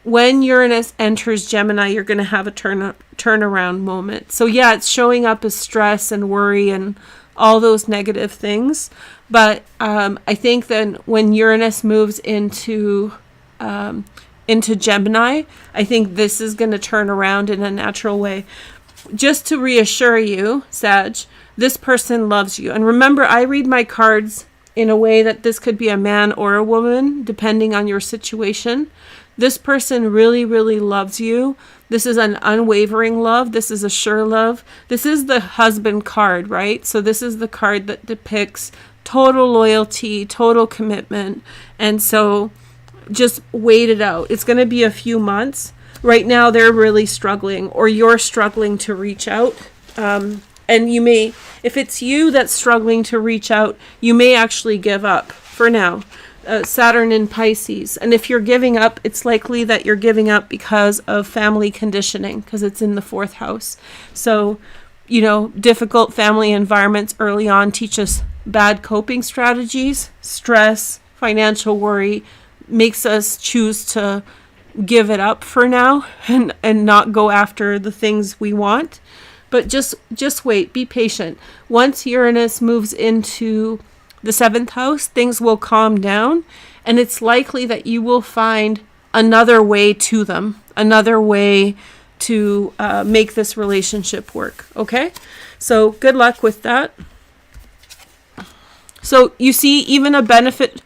when Uranus enters Gemini, you're going to have a turnaround moment. So yeah, it's showing up as stress and worry and all those negative things. But I think then when Uranus moves into Gemini, I think this is going to turn around in a natural way. Just to reassure you, Sag, this person loves you. And remember, I read my cards in a way that this could be a man or a woman, depending on your situation. This person really, really loves you. This is an unwavering love. This is a sure love. This is the husband card, right? So this is the card that depicts total loyalty, total commitment. And so just wait it out. It's going to be a few months. Right now, they're really struggling, or you're struggling to reach out. And you may, if it's you that's struggling to reach out, you may actually give up for now. Saturn in Pisces. And if you're giving up, it's likely that you're giving up because of family conditioning, because it's in the 4th house. So, difficult family environments early on teach us bad coping strategies. Stress, financial worry makes us choose to give it up for now and not go after the things we want. But just wait, be patient. Once Uranus moves into the 7th house, things will calm down, and it's likely that you will find another way to them, another way to make this relationship work. Okay? So good luck with that. So you see, even a benefit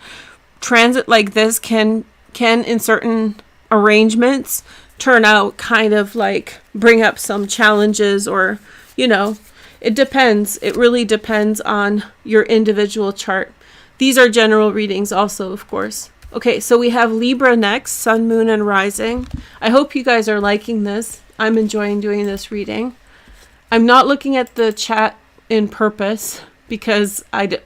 transit like this can in certain arrangements turn out kind of like bring up some challenges, or it depends. It really depends on your individual chart. These are general readings also, of course. Okay, so we have Libra next, Sun, Moon, and Rising. I hope you guys are liking this. I'm enjoying doing this reading. I'm not looking at the chat in purpose because I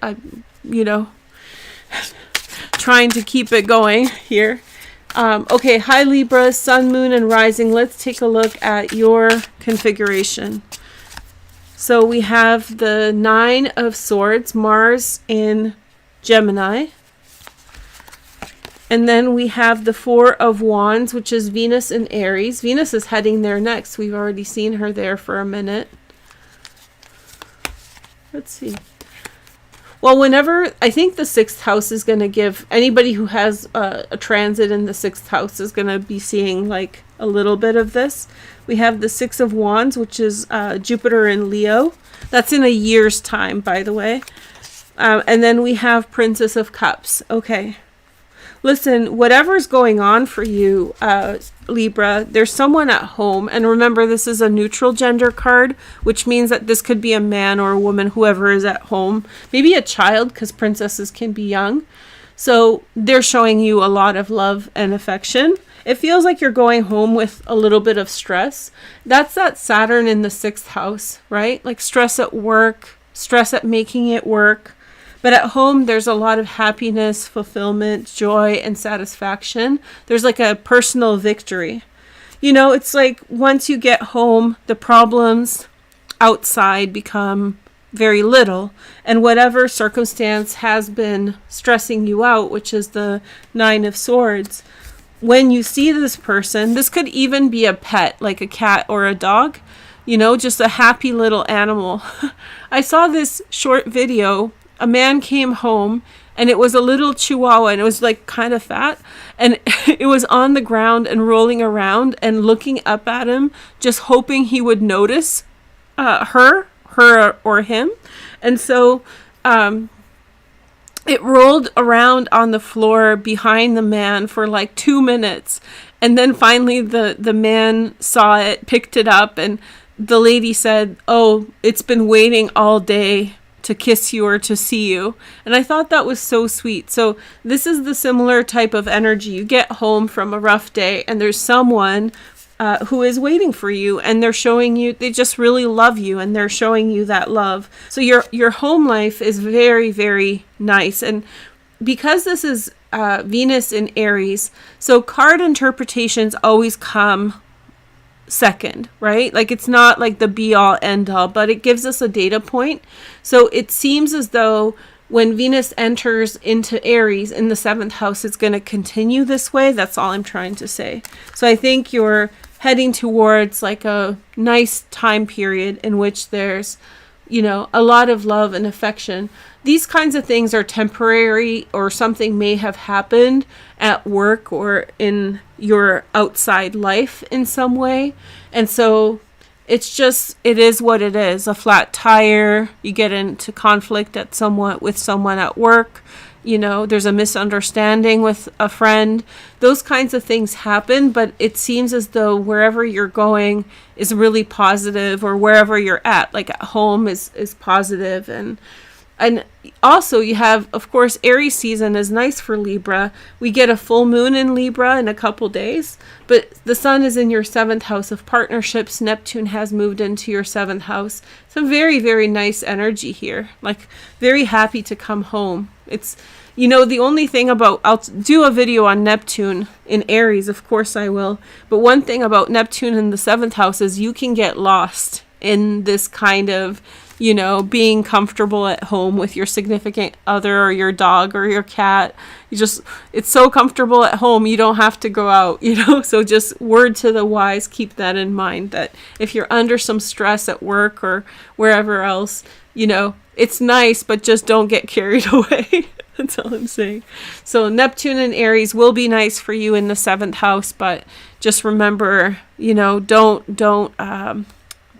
trying to keep it going here. Okay, hi Libra, Sun, Moon, and Rising. Let's take a look at your configuration. So we have the 9 of Swords, Mars in Gemini. And then we have the 4 of Wands, which is Venus in Aries. Venus is heading there next. We've already seen her there for a minute. Let's see. Well, I think the 6th house is going to give, anybody who has a transit in the 6th house is going to be seeing like a little bit of this. We have the 6 of Wands, which is Jupiter in Leo. That's in a year's time, by the way. And then we have Princess of Cups. Okay. Listen, whatever's going on for you, Libra, there's someone at home. And remember, this is a neutral gender card, which means that this could be a man or a woman, whoever is at home. Maybe a child, because princesses can be young. So they're showing you a lot of love and affection. It feels like you're going home with a little bit of stress. That's that Saturn in the 6th house, right? Like stress at work, stress at making it work. But at home, there's a lot of happiness, fulfillment, joy, and satisfaction. There's like a personal victory. It's like once you get home, the problems outside become very little. And whatever circumstance has been stressing you out, which is the 9 of Swords, when you see this person, this could even be a pet, like a cat or a dog, just a happy little animal. I saw this short video a man came home, and it was a little chihuahua, and it was like kind of fat, and it was on the ground and rolling around and looking up at him, just hoping he would notice her or him. And so it rolled around on the floor behind the man for like 2 minutes. And then finally the man saw it, picked it up, and the lady said, "Oh, it's been waiting all day to kiss you or to see you." And I thought that was so sweet. So this is the similar type of energy. You get home from a rough day, and there's someone who is waiting for you, and they're showing you, they just really love you, and they're showing you that love. So your home life is very, very nice. And because this is Venus in Aries, so card interpretations always come second, right? Like, it's not like the be all end all, but it gives us a data point. So it seems as though when Venus enters into Aries in the 7th house, it's going to continue this way. That's all I'm trying to say. So I think you're heading towards like a nice time period in which there's, you know, a lot of love and affection. These kinds of things are temporary, or something may have happened at work or in your outside life in some way. And so it's just, it is what it is. A flat tire, you get into conflict with someone at work, you know, there's a misunderstanding with a friend. Those kinds of things happen, but it seems as though wherever you're going is really positive, or wherever you're at, like at home is positive. And also you have, of course, Aries season is nice for Libra. We get a full moon in Libra in a couple days, but the sun is in your 7th house of partnerships. Neptune has moved into your 7th house. So very, very nice energy here. Like, very happy to come home. It's, you know, the only thing about, I'll do a video on Neptune in Aries, of course I will. But one thing about Neptune in the 7th house is you can get lost in this kind of, you know, being comfortable at home with your significant other or your dog or your cat. It's so comfortable at home, you don't have to go out, you know. So just word to the wise, keep that in mind, that if you're under some stress at work or wherever else, you know, it's nice, but just don't get carried away. That's all I'm saying. So Neptune and Aries will be nice for you in the 7th house, but just remember, you know, don't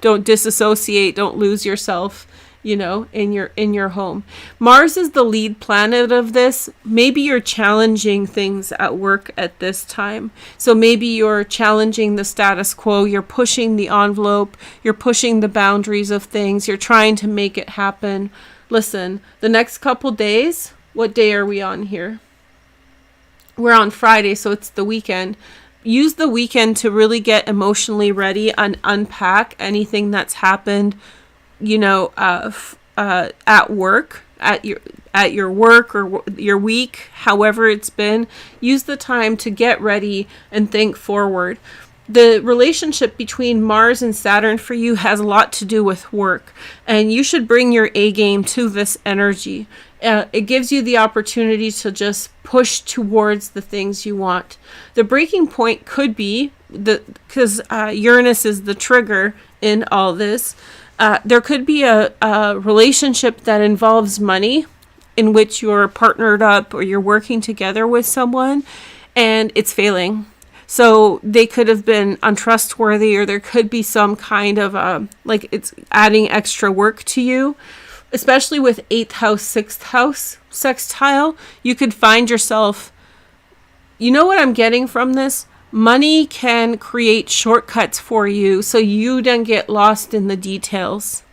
disassociate, don't lose yourself, you know, in your home. Mars is the lead planet of this. Maybe you're challenging things at work at this time. So maybe you're challenging the status quo, you're pushing the envelope, you're pushing the boundaries of things, you're trying to make it happen. Listen, the next couple days, what day are we on here? We're on Friday, so it's the weekend. Use the weekend to really get emotionally ready and unpack anything that's happened, you know, at work, at your work or your week, however it's been. Use the time to get ready and think forward. The relationship between Mars and Saturn for you has a lot to do with work, and you should bring your A game to this energy. It gives you the opportunity to just push towards the things you want. The breaking point could be, because Uranus is the trigger in all this, there could be a relationship that involves money, in which you're partnered up or you're working together with someone, and it's failing. So they could have been untrustworthy, or there could be some kind of like it's adding extra work to you. Especially with 8th house, 6th house sextile, you could find yourself, you know what I'm getting from this? Money can create shortcuts for you, so you don't get lost in the details.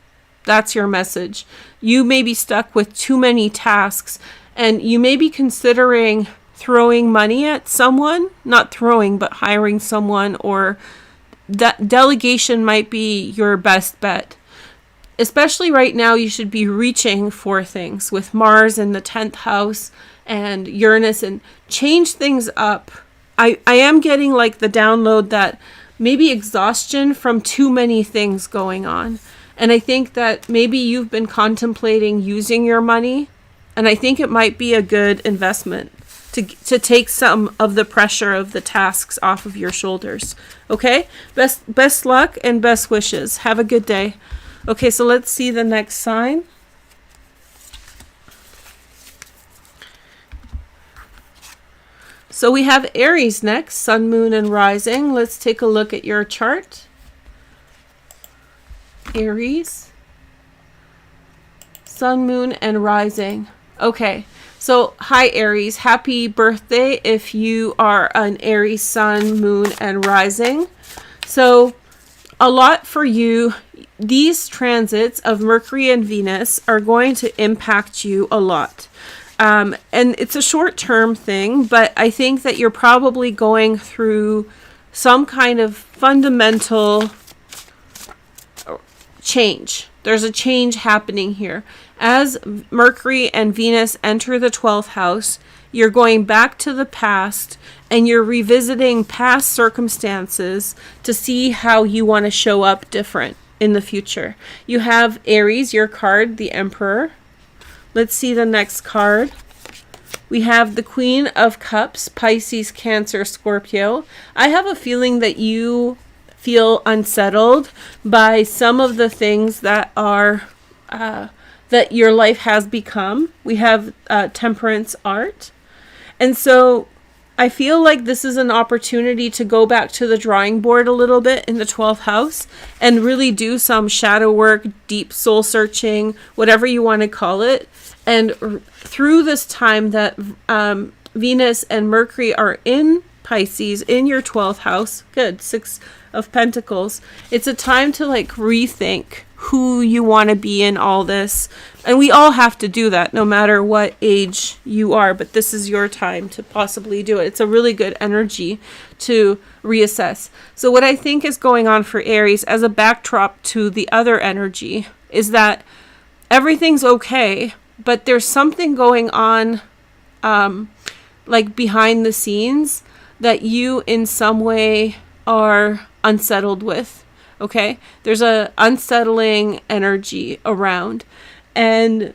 That's your message. You may be stuck with too many tasks, and you may be considering throwing money at someone, not throwing, but hiring someone, or that delegation might be your best bet. Especially right now, you should be reaching for things with Mars in the 10th house and Uranus, and change things up. I am getting like the download that maybe exhaustion from too many things going on. And I think that maybe you've been contemplating using your money, and I think it might be a good investment to take some of the pressure of the tasks off of your shoulders. Okay? Best luck and best wishes. Have a good day. Okay, so let's see the next sign. So we have Aries next, sun, moon, and rising. Let's take a look at your chart. Aries, sun, moon, and rising. Okay, so hi Aries, happy birthday if you are an Aries sun, moon, and rising. So a lot for you. These transits of Mercury and Venus are going to impact you a lot. And it's a short-term thing, but I think that you're probably going through some kind of fundamental change. There's a change happening here. As Mercury and Venus enter the 12th house, you're going back to the past and you're revisiting past circumstances to see how you want to show up different in the future. You have Aries, your card, the Emperor. Let's see the next card. We have the Queen of Cups, Pisces, Cancer, Scorpio. I have a feeling that you feel unsettled by some of the things that are that your life has become. We have Temperance art. And so I feel like this is an opportunity to go back to the drawing board a little bit in the 12th house and really do some shadow work, deep soul searching, whatever you want to call it. And through this time that Venus and Mercury are in Pisces, in your 12th house, good, 6 of Pentacles, it's a time to like rethink who you want to be in all this. And we all have to do that no matter what age you are, but this is your time to possibly do it. It's a really good energy to reassess. So what I think is going on for Aries as a backdrop to the other energy is that everything's okay, but there's something going on like behind the scenes that you in some way are unsettled with. Okay, there's a unsettling energy around, and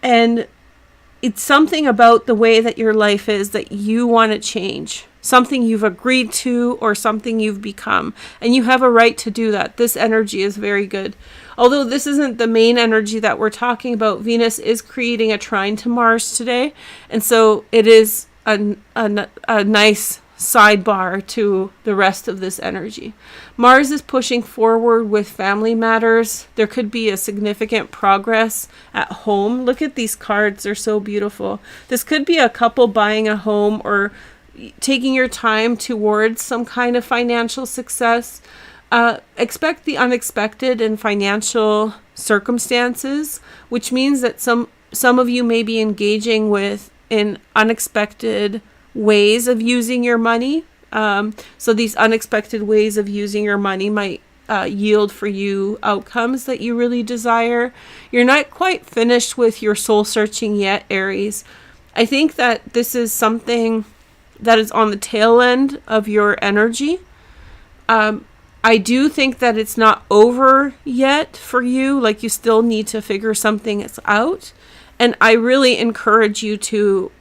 it's something about the way that your life is that you want to change. Something you've agreed to or something you've become, and you have a right to do that. This energy is very good. Although this isn't the main energy that we're talking about, Venus is creating a trine to Mars today, and so it is a nice sidebar to the rest of this energy. Mars is pushing forward with family matters. There could be a significant progress at home. Look at these cards, they're so beautiful. This could be a couple buying a home or taking your time towards some kind of financial success. Expect the unexpected in financial circumstances, which means that some of you may be engaging with in unexpected ways of using your money. So these unexpected ways of using your money might yield for you outcomes that you really desire. You're not quite finished with your soul searching yet, Aries. I think that this is something that is on the tail end of your energy. I do think that it's not over yet for you. Like, you still need to figure something out. And I really encourage you to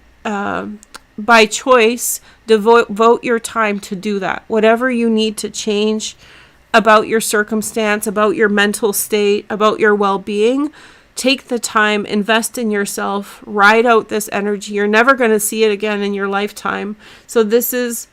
by choice, devote your time to do that. Whatever you need to change about your circumstance, about your mental state, about your well-being, take the time, invest in yourself, ride out this energy. You're never going to see it again in your lifetime. So this is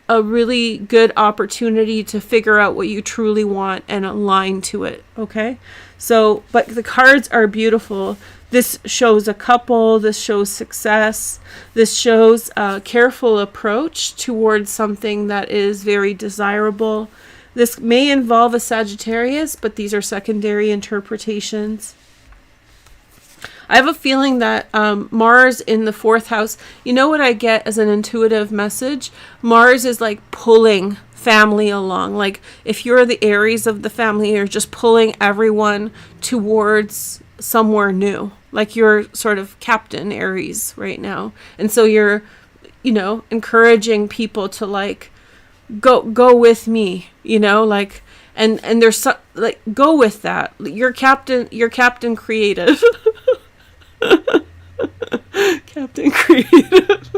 a really good opportunity to figure out what you truly want and align to it. Okay? So, but the cards are beautiful. This shows a couple, this shows success, this shows a careful approach towards something that is very desirable. This may involve a Sagittarius, but these are secondary interpretations. I have a feeling that Mars in the 4th house, you know what I get as an intuitive message? Mars is like pulling family along. Like, if you're the Aries of the family, you're just pulling everyone towards somewhere new. Like, you're sort of Captain Aries right now. And so you're, encouraging people to like go with me, like, and there's like, go with that. You're Captain Creative. Captain Creative.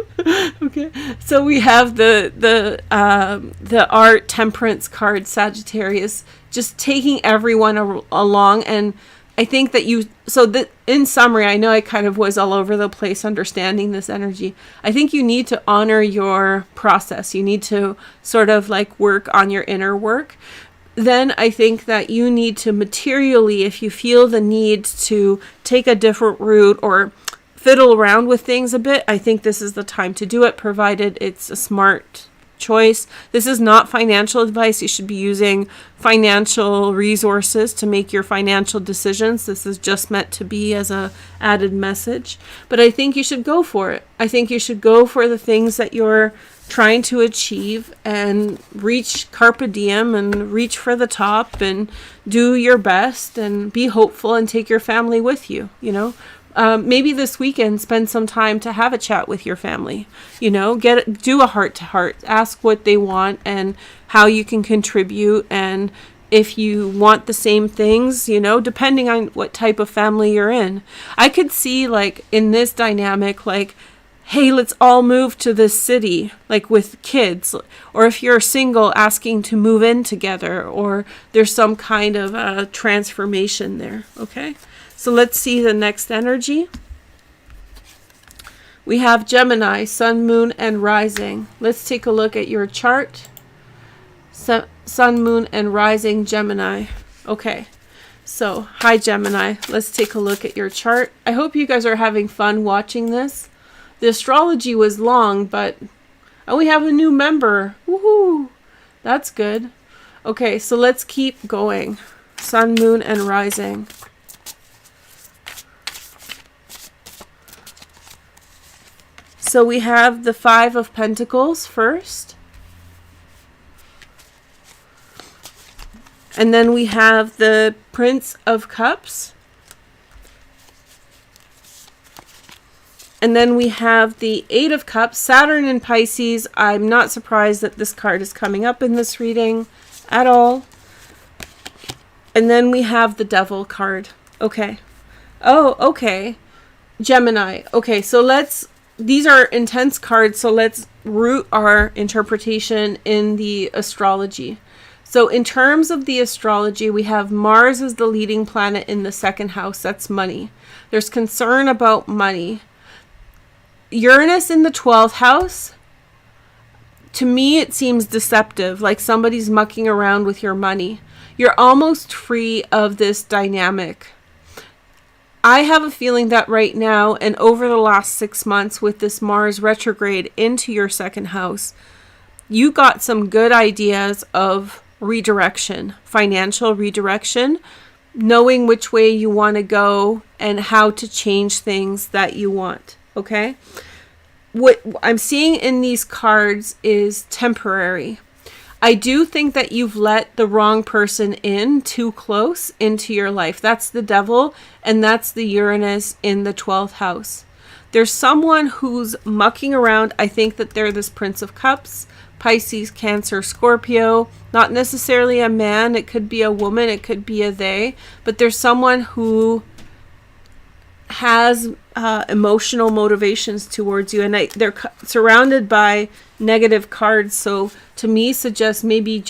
Okay. So we have the art Temperance card, Sagittarius, just taking everyone along and I think that in summary, I know I kind of was all over the place understanding this energy. I think you need to honor your process. You need to sort of like work on your inner work. Then I think that you need to materially, if you feel the need to take a different route or fiddle around with things a bit, I think this is the time to do it, provided it's a smart choice. This is not financial advice. You should be using financial resources to make your financial decisions. This is just meant to be as a added message. But I think you should go for it. I think you should go for the things that you're trying to achieve and reach carpe diem and reach for the top and do your best and be hopeful and take your family with you, you know. Maybe this weekend, spend some time to have a chat with your family, you know, do a heart to heart, ask what they want and how you can contribute. And if you want the same things, you know, depending on what type of family you're in. I could see like in this dynamic, like, hey, let's all move to this city, like with kids, or if you're single, asking to move in together, or there's some kind of a transformation there. Okay. So let's see the next energy. We have Gemini, Sun, Moon, and Rising. Let's take a look at your chart. Sun, Moon, and Rising, Gemini. Okay, so hi Gemini. Let's take a look at your chart. I hope you guys are having fun watching this. The astrology was long, but we have a new member. Woohoo! That's good. Okay, so let's keep going. Sun, Moon, and Rising. So we have the Five of Pentacles first. And then we have the Prince of Cups. And then we have the Eight of Cups, Saturn in Pisces. I'm not surprised that this card is coming up in this reading at all. And then we have the Devil card. Okay. Oh, okay. Gemini. Okay, so these are intense cards, so let's root our interpretation in the astrology. So in terms of the astrology, we have Mars as the leading planet in the second house. That's money. There's concern about money. Uranus in the 12th house. To me, it seems deceptive, like somebody's mucking around with your money. You're almost free of this dynamic. I have a feeling that right now and over the last 6 months with this Mars retrograde into your second house, you got some good ideas of redirection, financial redirection, knowing which way you want to go and how to change things that you want. Okay? What I'm seeing in these cards is temporary. I do think that you've let the wrong person in too close into your life. That's the Devil, and that's the Uranus in the 12th house. There's someone who's mucking around. I think that they're this Prince of Cups, Pisces, Cancer, Scorpio. Not necessarily a man. It could be a woman. It could be a they. But there's someone who has emotional motivations towards you, and they're surrounded by negative cards, so to me suggests maybe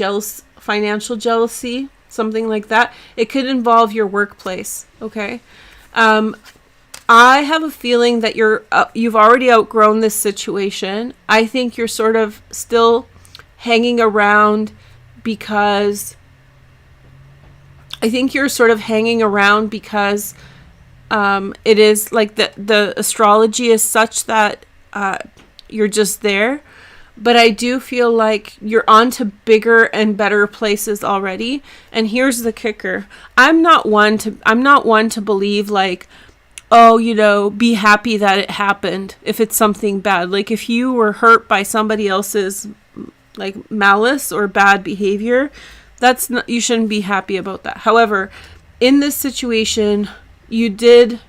financial jealousy, something like that. It could involve your workplace. Okay, I have a feeling that you've already outgrown this situation. I think you're sort of still hanging around because it is like the astrology is such that you're just there. But I do feel like you're on to bigger and better places already. And here's the kicker. I'm not one to believe like, oh, you know, be happy that it happened if it's something bad. Like if you were hurt by somebody else's like malice or bad behavior, you shouldn't be happy about that. However, in this situation, you did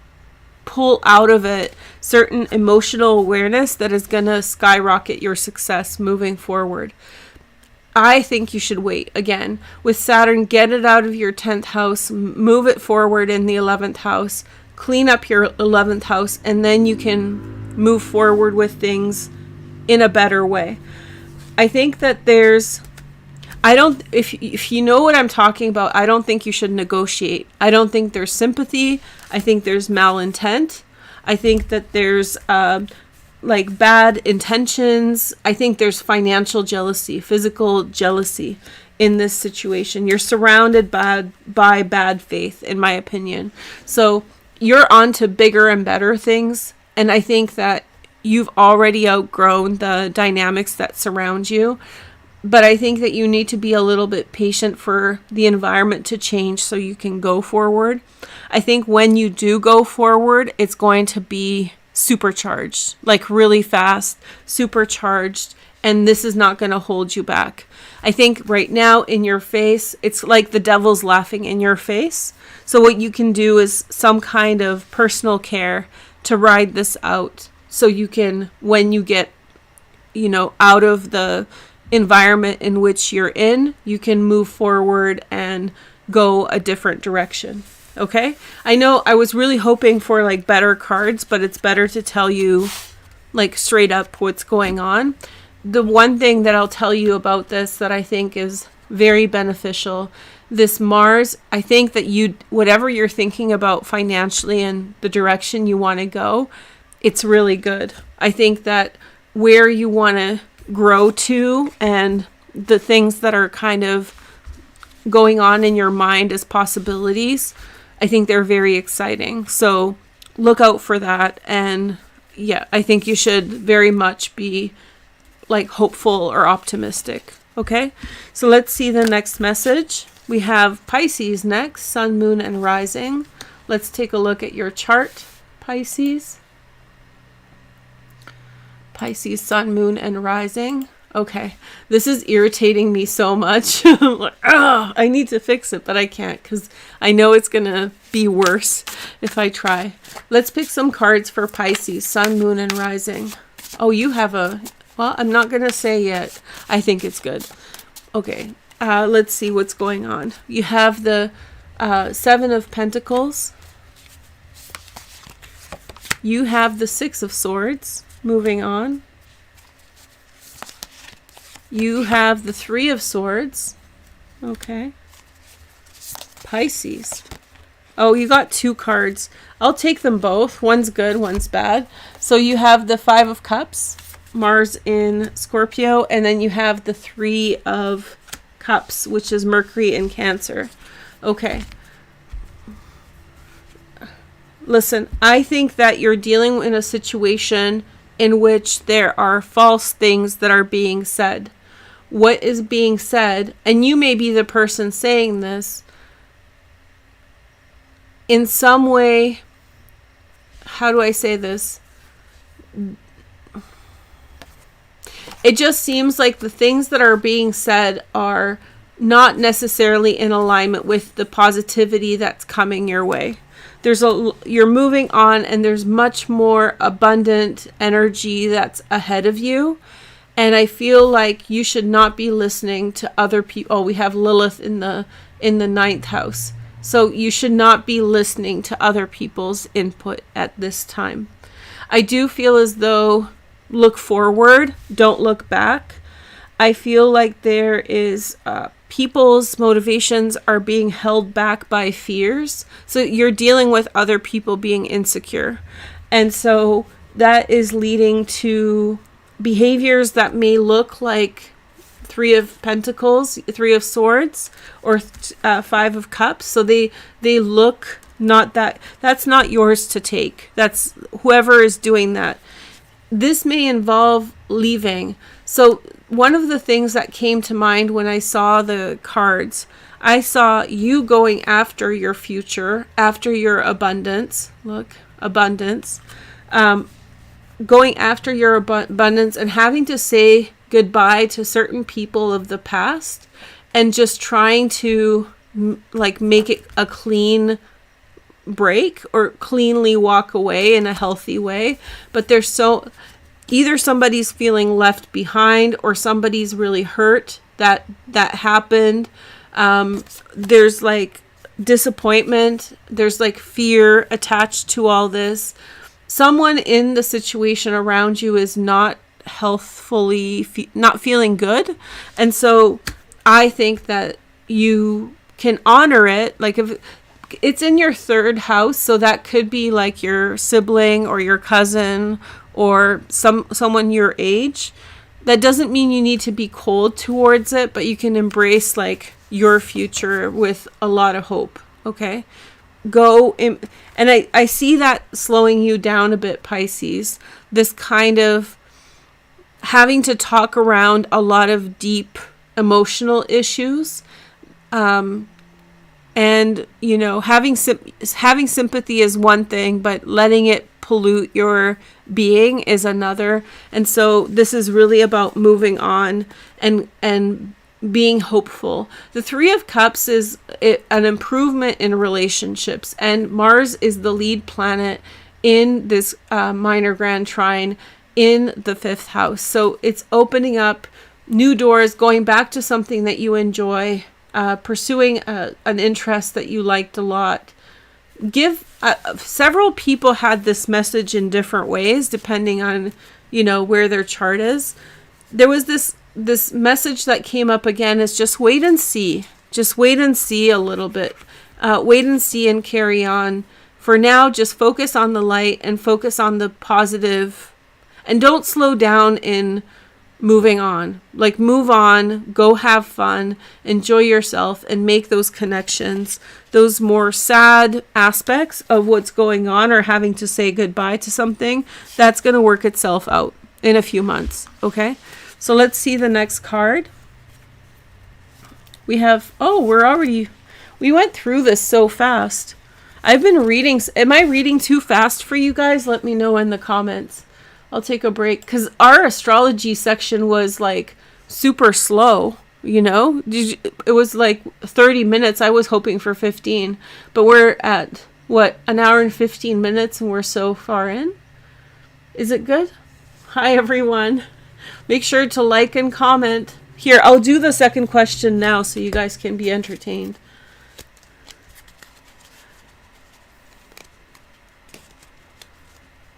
pull out of it certain emotional awareness that is going to skyrocket your success moving forward. I think you should wait. Again, with Saturn, get it out of your 10th house, move it forward in the 11th house, clean up your 11th house, and then you can move forward with things in a better way. I think that I don't, if you know what I'm talking about, I don't think you should negotiate. I don't think there's sympathy. I think there's malintent. I think that there's like bad intentions. I think there's financial jealousy, physical jealousy in this situation. You're surrounded by bad faith, in my opinion. So you're on to bigger and better things. And I think that you've already outgrown the dynamics that surround you. But I think that you need to be a little bit patient for the environment to change so you can go forward. I think when you do go forward, it's going to be supercharged, like really fast, supercharged, and this is not going to hold you back. I think right now in your face, it's like the devil's laughing in your face. So what you can do is some kind of personal care to ride this out so you can, when you get, out of the environment in which you're in, you can move forward and go a different direction. Okay? I know I was really hoping for like better cards, but it's better to tell you like straight up what's going on. The one thing that I'll tell you about this that I think is very beneficial, this Mars, I think that whatever you're thinking about financially and the direction you want to go, it's really good. I think that where you want to grow to and the things that are kind of going on in your mind as possibilities, I think they're very exciting. So look out for that. And yeah, I think you should very much be like hopeful or optimistic. Okay, so let's see the next message. We have Pisces next, Sun, Moon, and Rising. Let's take a look at your chart, Pisces. Pisces, Sun, Moon, and Rising. Okay, this is irritating me so much. I'm like, I need to fix it, but I can't because I know it's going to be worse if I try. Let's pick some cards for Pisces, Sun, Moon, and Rising. Oh, you have well, I'm not going to say yet. I think it's good. Okay, let's see what's going on. You have the Seven of Pentacles. You have the Six of Swords. Moving on. You have the Three of Swords. Okay. Pisces. Oh, you got two cards. I'll take them both. One's good, one's bad. So you have the Five of Cups, Mars in Scorpio, and then you have the Three of Cups, which is Mercury in Cancer. Okay. Listen, I think that you're dealing in a situation in which there are false things that are being said. What is being said, and you may be the person saying this, in some way, how do I say this? It just seems like the things that are being said are not necessarily in alignment with the positivity that's coming your way. You're moving on and there's much more abundant energy that's ahead of you. And I feel like you should not be listening to other people. Oh, we have Lilith in the ninth house. So you should not be listening to other people's input at this time. I do feel as though look forward, don't look back. I feel like there is people's motivations are being held back by fears. So you're dealing with other people being insecure. And so that is leading to behaviors that may look like Three of Pentacles, Three of Swords, or Five of Cups. So they look not that's not yours to take. That's whoever is doing that. This may involve leaving. So one of the things that came to mind when I saw the cards, I saw you going after your future, after your abundance. Look, abundance. Going after your abundance and having to say goodbye to certain people of the past and just trying to make it a clean break or cleanly walk away in a healthy way. But either somebody's feeling left behind or somebody's really hurt that happened. There's disappointment. There's fear attached to all this. Someone in the situation around you is not healthfully, not feeling good. And so I think that you can honor it. Like if it's in your third house, so that could be like your sibling or your cousin or someone your age. That doesn't mean you need to be cold towards it, but you can embrace like your future with a lot of hope. Okay, go in, and I see that slowing you down a bit, Pisces. This kind of having to talk around a lot of deep emotional issues, and you know, having sympathy is one thing, but letting it pollute your being is another. And so this is really about moving on and being hopeful. The Three of Cups is an improvement in relationships, and Mars is the lead planet in this minor grand trine in the 5th house. So it's opening up new doors, going back to something that you enjoy, pursuing an interest that you liked a lot. Several people had this message in different ways, depending on, you know, where their chart is. There was this message that came up again is just wait and see. Just wait and see a little bit. Wait and see and carry on. For now, just focus on the light and focus on the positive, and don't slow down in moving on. Like, move on, go have fun, enjoy yourself, and make those connections. Those more sad aspects of what's going on or having to say goodbye to something, that's going to work itself out in a few months. Okay, so let's see the next card. We have, we went through this so fast. I've been reading. Am I reading too fast for you guys? Let me know in the comments. I'll take a break, because our astrology section was like super slow, you know? It was like 30 minutes. I was hoping for 15, but we're at what, an hour and 15 minutes, and we're so far in. Is it good? Hi, everyone. Make sure to like and comment. Here, I'll do the second question now so you guys can be entertained.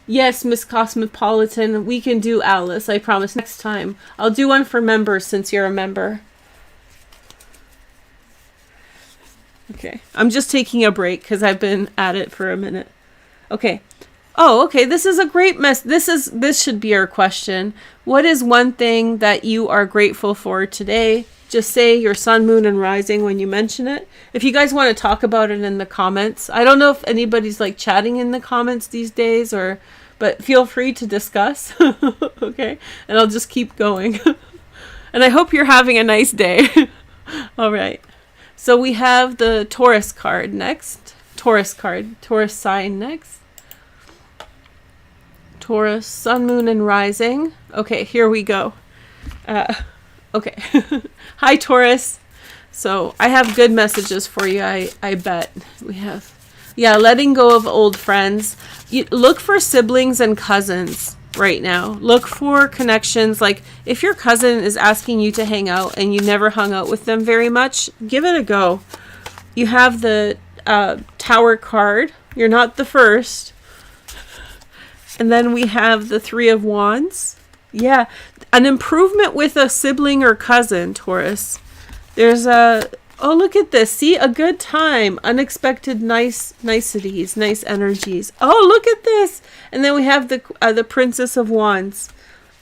Yes, Miss Cosmopolitan, we can do Alice, I promise. Next time. I'll do one for members since you're a member. Okay, I'm just taking a break because I've been at it for a minute. Okay. Oh, okay, this is a great mess. This should be our question. What is one thing that you are grateful for today? Just say your sun, moon, and rising when you mention it. If you guys want to talk about it in the comments. I don't know if anybody's like chatting in the comments these days, but feel free to discuss. Okay, and I'll just keep going. And I hope you're having a nice day. All right. So we have the Taurus card next. Taurus sign next. Taurus, sun, moon, and rising. Okay, here we go. Okay. Hi, Taurus. So I have good messages for you, I bet. We have, letting go of old friends. Look for siblings and cousins right now. Look for connections. Like, if your cousin is asking you to hang out and you never hung out with them very much, give it a go. You have the Tower card. You're not the first. And then we have the Three of Wands. Yeah, an improvement with a sibling or cousin, Taurus. There's oh, look at this. See, a good time. Unexpected niceties, nice energies. Oh, look at this. And then we have the Princess of Wands.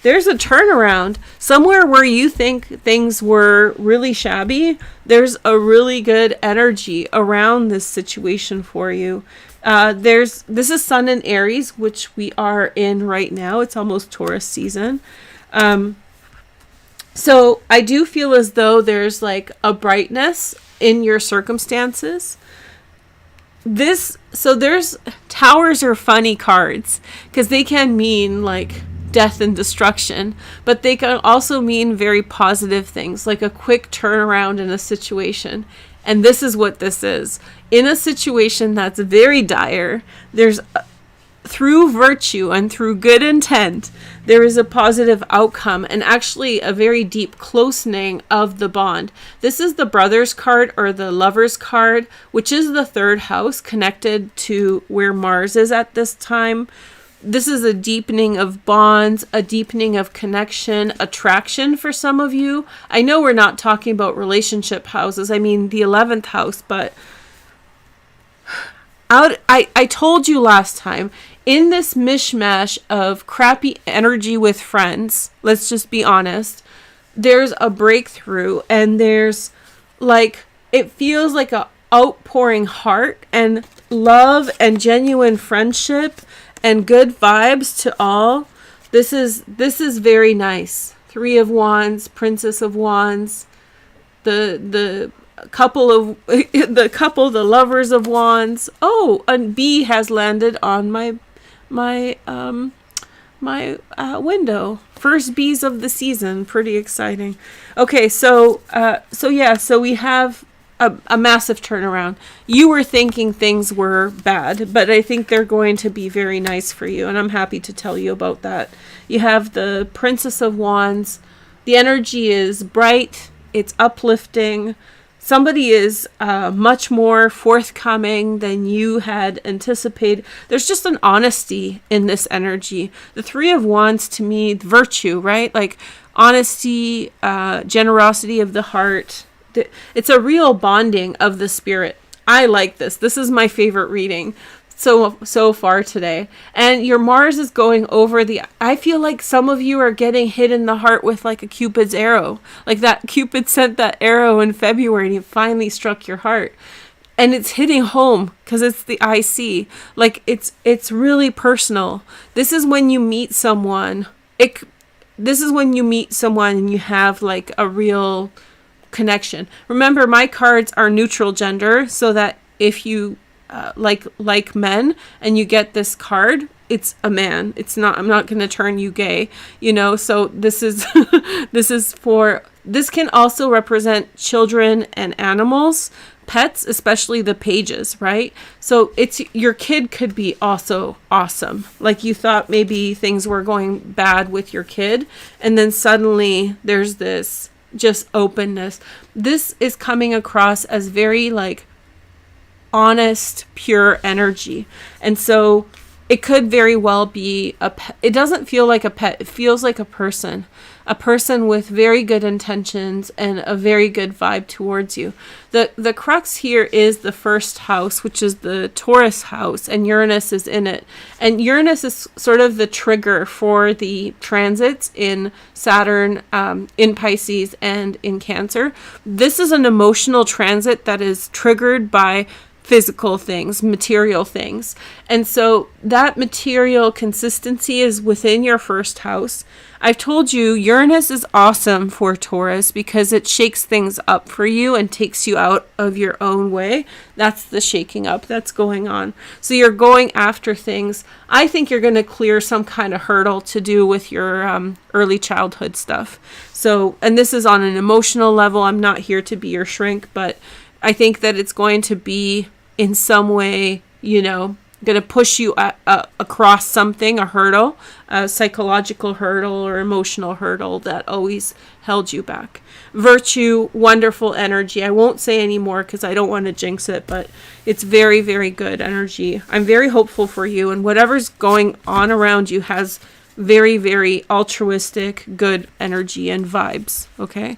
There's a turnaround. Somewhere where you think things were really shabby, there's a really good energy around this situation for you. This is Sun in Aries, which we are in right now. It's almost Taurus season. So I do feel as though there's like a brightness in your circumstances. There's towers are funny cards because they can mean like death and destruction, but they can also mean very positive things, like a quick turnaround in a situation. And this is what this is. In a situation that's very dire, there's, through virtue and through good intent, there is a positive outcome and actually a very deep closening of the bond. This is the Brothers card or the Lovers card, which is the third house connected to where Mars is at this time. This is a deepening of bonds, a deepening of connection, attraction for some of you. I know we're not talking about relationship houses. I mean the 11th house, but I told you last time, in this mishmash of crappy energy with friends, let's just be honest, there's a breakthrough, and there's like, it feels like a outpouring heart and love and genuine friendship and good vibes to all. This is very nice. 3 of Wands, Princess of Wands, the Lovers of Wands. Oh, a bee has landed on my window. First bees of the season. Pretty exciting. Okay, so we have a massive turnaround. You were thinking things were bad, but I think they're going to be very nice for you, and I'm happy to tell you about that. You have the Princess of Wands. The energy is bright. It's uplifting. Somebody is much more forthcoming than you had anticipated. There's just an honesty in this energy. The 3 of Wands, to me, virtue, right? Like honesty, generosity of the heart. It's a real bonding of the spirit. I like this. This is my favorite reading so far today. And your Mars is going over I feel like some of you are getting hit in the heart with like a Cupid's arrow. Like that Cupid sent that arrow in February and it finally struck your heart. And it's hitting home because it's the IC. Like it's really personal. This is when you meet someone. This is when you meet someone and you have like a real connection. Remember, my cards are neutral gender, so that if you like men and you get this card, it's a man. It's not, I'm not going to turn you gay, so this is this can also represent children and animals, pets, especially the pages, right? So your kid could be also awesome. Like you thought maybe things were going bad with your kid, and then suddenly there's this just openness. This is coming across as very like honest, pure energy. And so it could very well be a pet. It doesn't feel like a pet. It feels like a person with very good intentions and a very good vibe towards you. The crux here is the first house, which is the Taurus house, and Uranus is in it. And Uranus is sort of the trigger for the transits in Saturn, in Pisces, and in Cancer. This is an emotional transit that is triggered by physical things, material things. And so that material consistency is within your first house. I've told you Uranus is awesome for Taurus because it shakes things up for you and takes you out of your own way. That's the shaking up that's going on. So you're going after things. I think you're going to clear some kind of hurdle to do with your early childhood stuff. So, and this is on an emotional level. I'm not here to be your shrink, but I think that it's going to be in some way, going to push you across something, a hurdle, a psychological hurdle or emotional hurdle that always held you back. Virtue, wonderful energy. I won't say any more because I don't want to jinx it, but it's very, very good energy. I'm very hopeful for you, and whatever's going on around you has very, very altruistic, good energy and vibes. Okay.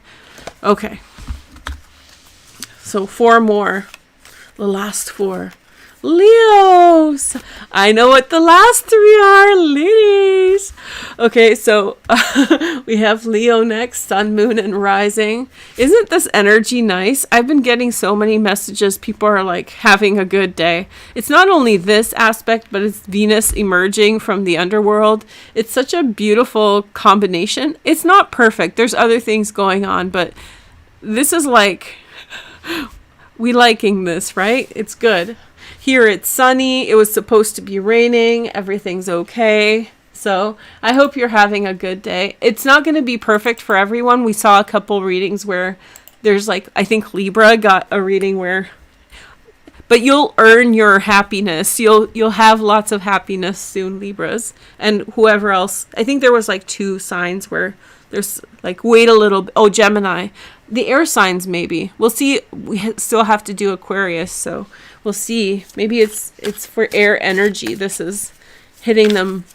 So 4 more. The last 4. Leos. I know what the last 3 are, ladies. Okay, so we have Leo next, Sun, Moon, and Rising. Isn't this energy nice? I've been getting so many messages. People are like having a good day. It's not only this aspect, but it's Venus emerging from the underworld. It's such a beautiful combination. It's not perfect. There's other things going on, but this is like... we liking this, right? It's good. Here it's sunny. It was supposed to be raining. Everything's okay. So I hope you're having a good day. It's not going to be perfect for everyone. We saw a couple readings where there's like, I think Libra got a reading where, but you'll earn your happiness. You'll have lots of happiness soon, Libras, and whoever else. I think there was like 2 signs where there's like, wait a little bit. Oh, Gemini. The air signs, maybe. We'll see. We still have to do Aquarius, so we'll see. Maybe it's for air energy. This is hitting them,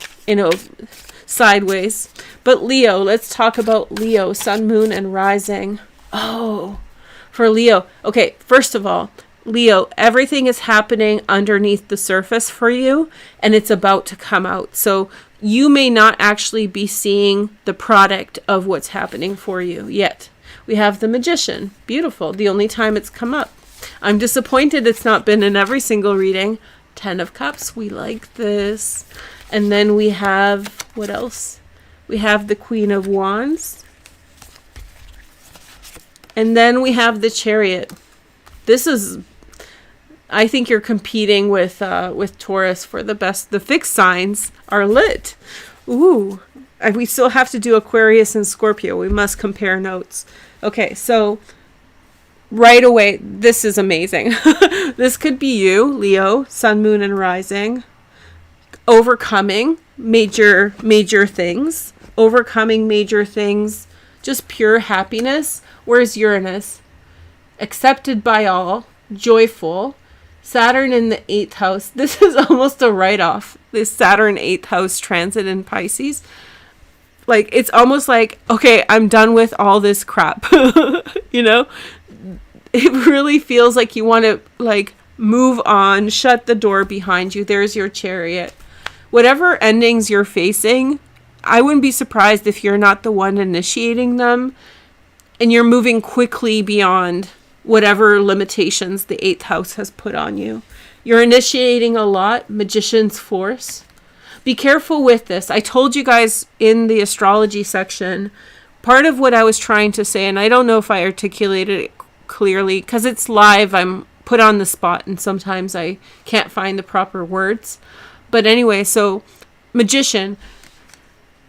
sideways. But Leo, let's talk about Leo, sun, moon, and rising. Oh, for Leo. Okay, first of all, Leo, everything is happening underneath the surface for you, and it's about to come out. So you may not actually be seeing the product of what's happening for you yet. We have the Magician. Beautiful. The only time it's come up. I'm disappointed it's not been in every single reading. 10 of Cups. We like this. And then we have, what else? We have the Queen of Wands. And then we have the Chariot. This is, I think you're competing with Taurus for the best. The fixed signs are lit. Ooh. And we still have to do Aquarius and Scorpio. We must compare notes. Okay, so right away, this is amazing. This could be you, Leo, sun, moon, and rising. Overcoming major things. Overcoming major things. Just pure happiness. Where's Uranus? Accepted by all. Joyful. Saturn in the 8th house. This is almost a write-off. This Saturn 8th house transit in Pisces. Like, it's almost like, okay, I'm done with all this crap. You know? It really feels like you want to, like, move on, shut the door behind you. There's your Chariot. Whatever endings you're facing, I wouldn't be surprised if you're not the one initiating them and you're moving quickly beyond whatever limitations the 8th house has put on you. You're initiating a lot. Magician's force. Be careful with this. I told you guys in the astrology section, part of what I was trying to say, and I don't know if I articulated it clearly, because it's live, I'm put on the spot, and sometimes I can't find the proper words. But anyway, so Magician,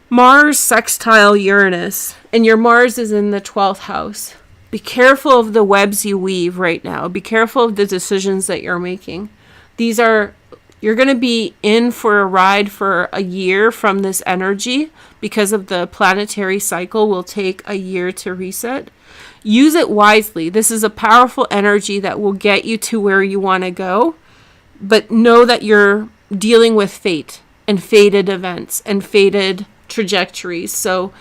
Mars sextile Uranus, and your Mars is in the 12th house. Be careful of the webs you weave right now. Be careful of the decisions that you're making. You're going to be in for a ride for a year from this energy because of the planetary cycle will take a year to reset. Use it wisely. This is a powerful energy that will get you to where you want to go. But know that you're dealing with fate and fated events and fated trajectories. So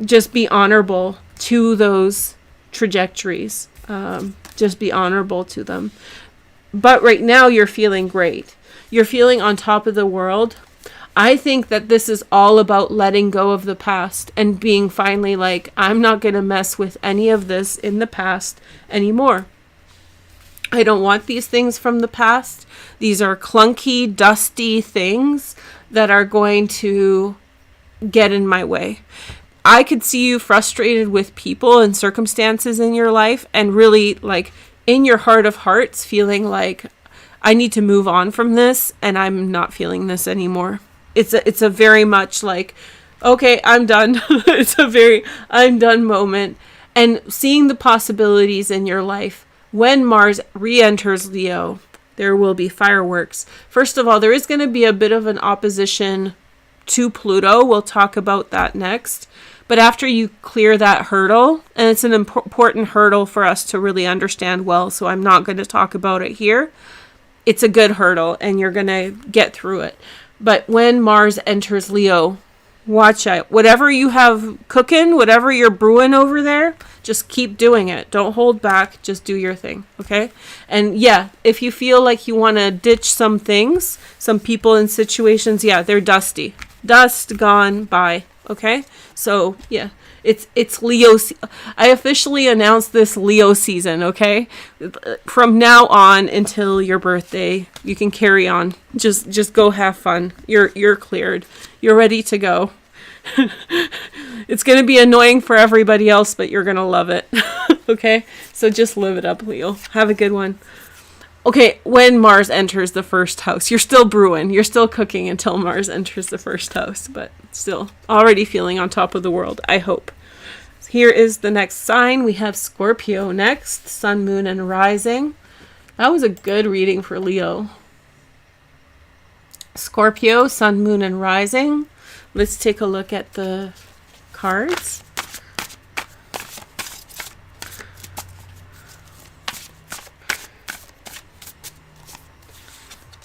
just be honorable to those trajectories. Just be honorable to them. But right now you're feeling great. You're feeling on top of the world. I think that this is all about letting go of the past and being finally like, I'm not going to mess with any of this in the past anymore. I don't want these things from the past. These are clunky, dusty things that are going to get in my way. I could see you frustrated with people and circumstances in your life and really like in your heart of hearts feeling like I need to move on from this and I'm not feeling this anymore. It's a very much like, okay, I'm done. It's a very I'm done moment. And seeing the possibilities in your life. When Mars re-enters Leo, there will be fireworks. First of all, there is going to be a bit of an opposition to Pluto. We'll talk about that next. But after you clear that hurdle, and it's an important hurdle for us to really understand well, so I'm not going to talk about it here. It's a good hurdle, and you're going to get through it. But when Mars enters Leo, watch out. Whatever you have cooking, whatever you're brewing over there, just keep doing it. Don't hold back. Just do your thing, okay? And yeah, if you feel like you want to ditch some things, some people and situations, yeah, they're dusty. Dust gone by. Okay, so yeah, it's Leo. I officially announced this Leo season. Okay, from now on until your birthday, you can carry on. Just go have fun. You're cleared. You're ready to go. It's gonna be annoying for everybody else, but you're gonna love it. Okay, so just live it up, Leo. Have a good one. Okay, when Mars enters the first house, you're still brewing. You're still cooking until Mars enters the first house, but still already feeling on top of the world, I hope. Here is the next sign. We have Scorpio next, sun, moon, and rising. That was a good reading for Leo. Scorpio, sun, moon, and rising. Let's take a look at the cards.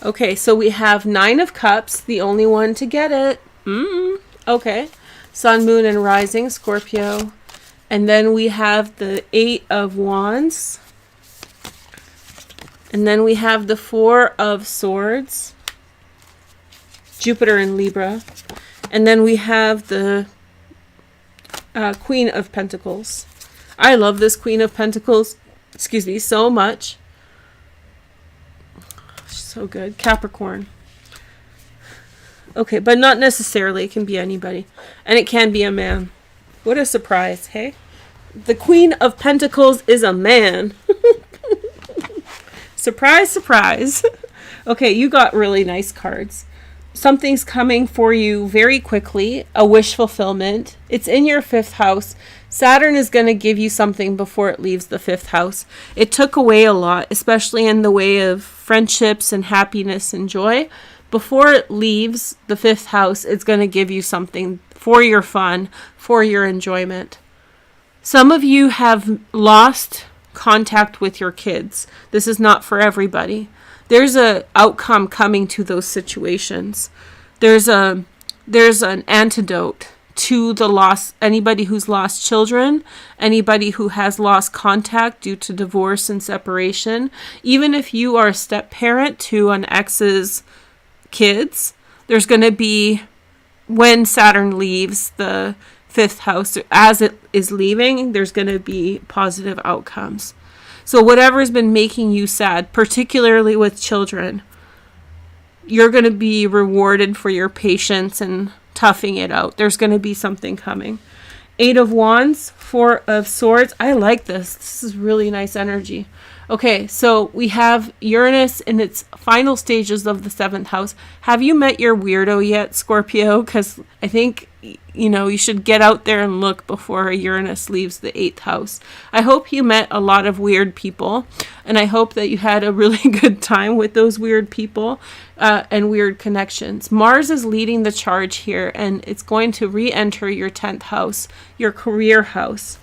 Okay, so we have 9 of Cups, the only one to get it. Okay. Sun, Moon, and Rising, Scorpio. And then we have the 8 of Wands. And then we have the 4 of Swords, Jupiter and Libra. And then we have the Queen of Pentacles. I love this Queen of Pentacles, so much. So good. Capricorn. Okay, but not necessarily. It can be anybody. And it can be a man. What a surprise, hey? The Queen of Pentacles is a man. Surprise, surprise. Okay, you got really nice cards. Something's coming for you very quickly. A wish fulfillment. It's in your 5th house. Saturn is going to give you something before it leaves the 5th house. It took away a lot, especially in the way of friendships and happiness and joy. Before it leaves the 5th house, it's going to give you something for your fun, for your enjoyment. Some of you have lost contact with your kids. This is not for everybody. There's a outcome coming to those situations. There's an antidote to the loss. Anybody who's lost children, anybody who has lost contact due to divorce and separation, even if you are a step parent to an ex's kids, there's going to be, when Saturn leaves the 5th house, as it is leaving, there's going to be positive outcomes. So whatever has been making you sad, particularly with children, you're going to be rewarded for your patience and toughing it out. There's going to be something coming. 8 of Wands, 4 of Swords. I like this. This is really nice energy. Okay, so we have Uranus in its final stages of the 7th house. Have you met your weirdo yet, Scorpio? Because I think, you should get out there and look before Uranus leaves the 8th house. I hope you met a lot of weird people, and I hope that you had a really good time with those weird people and weird connections. Mars is leading the charge here, and it's going to re-enter your 10th house, your career house.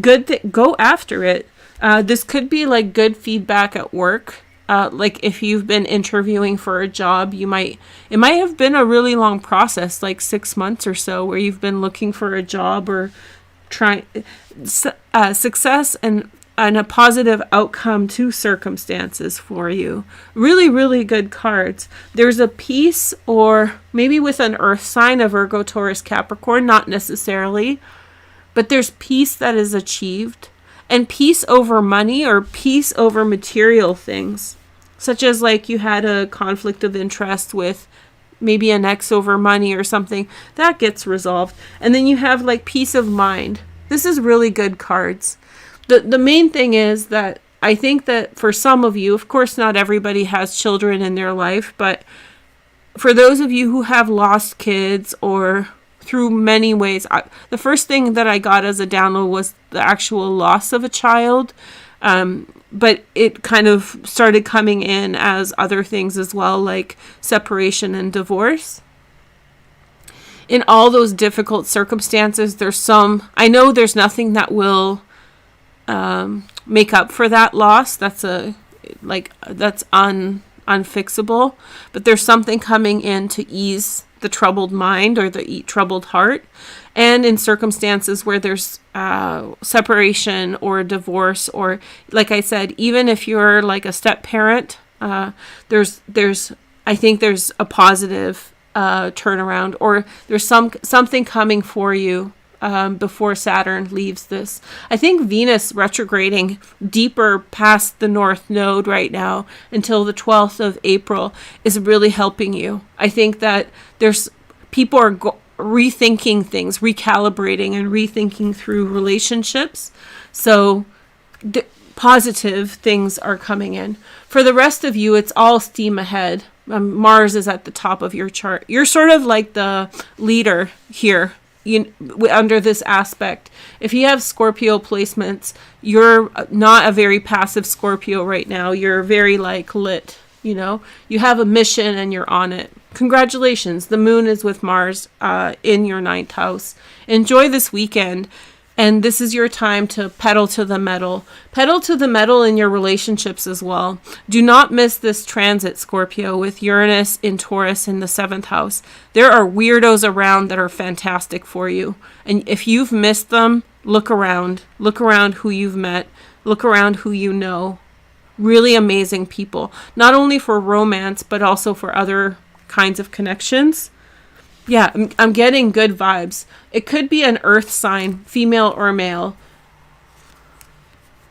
Go after it. This could be like good feedback at work. Like if you've been interviewing for a job, it might have been a really long process, like 6 months or so, where you've been looking for a job or trying success and a positive outcome to circumstances for you. Really, really good cards. There's a peace, or maybe with an earth sign, a Virgo, Taurus, Capricorn, not necessarily, but there's peace that is achieved. And peace over money or peace over material things, such as like you had a conflict of interest with maybe an ex over money or something, that gets resolved. And then you have like peace of mind. This is really good cards. The main thing is that I think that for some of you, of course not everybody has children in their life, but for those of you who have lost kids or through many ways. The first thing that I got as a download was the actual loss of a child, but it kind of started coming in as other things as well, like separation and divorce. In all those difficult circumstances, I know there's nothing that will make up for that loss. That's unfixable, but there's something coming in to ease the troubled mind or the troubled heart. And in circumstances where there's separation or divorce, or like I said, even if you're like a step parent, I think there's a positive turnaround, or there's something coming for you before Saturn leaves this. I think Venus retrograding deeper past the North Node right now until the 12th of April is really helping you. I think that people are rethinking things, recalibrating and rethinking through relationships. So positive things are coming in. For the rest of you, it's all steam ahead. Mars is at the top of your chart. You're sort of like the leader here. Under this aspect, if you have Scorpio placements, you're not a very passive Scorpio right now. You're very like lit, you have a mission and you're on it. Congratulations. The moon is with Mars in your 9th house. Enjoy this weekend. And this is your time to pedal to the metal. Pedal to the metal in your relationships as well. Do not miss this transit, Scorpio, with Uranus in Taurus in the 7th house. There are weirdos around that are fantastic for you. And if you've missed them, look around. Look around who you've met. Look around who you know. Really amazing people. Not only for romance, but also for other kinds of connections. Yeah, I'm getting good vibes. It could be an earth sign, female or male.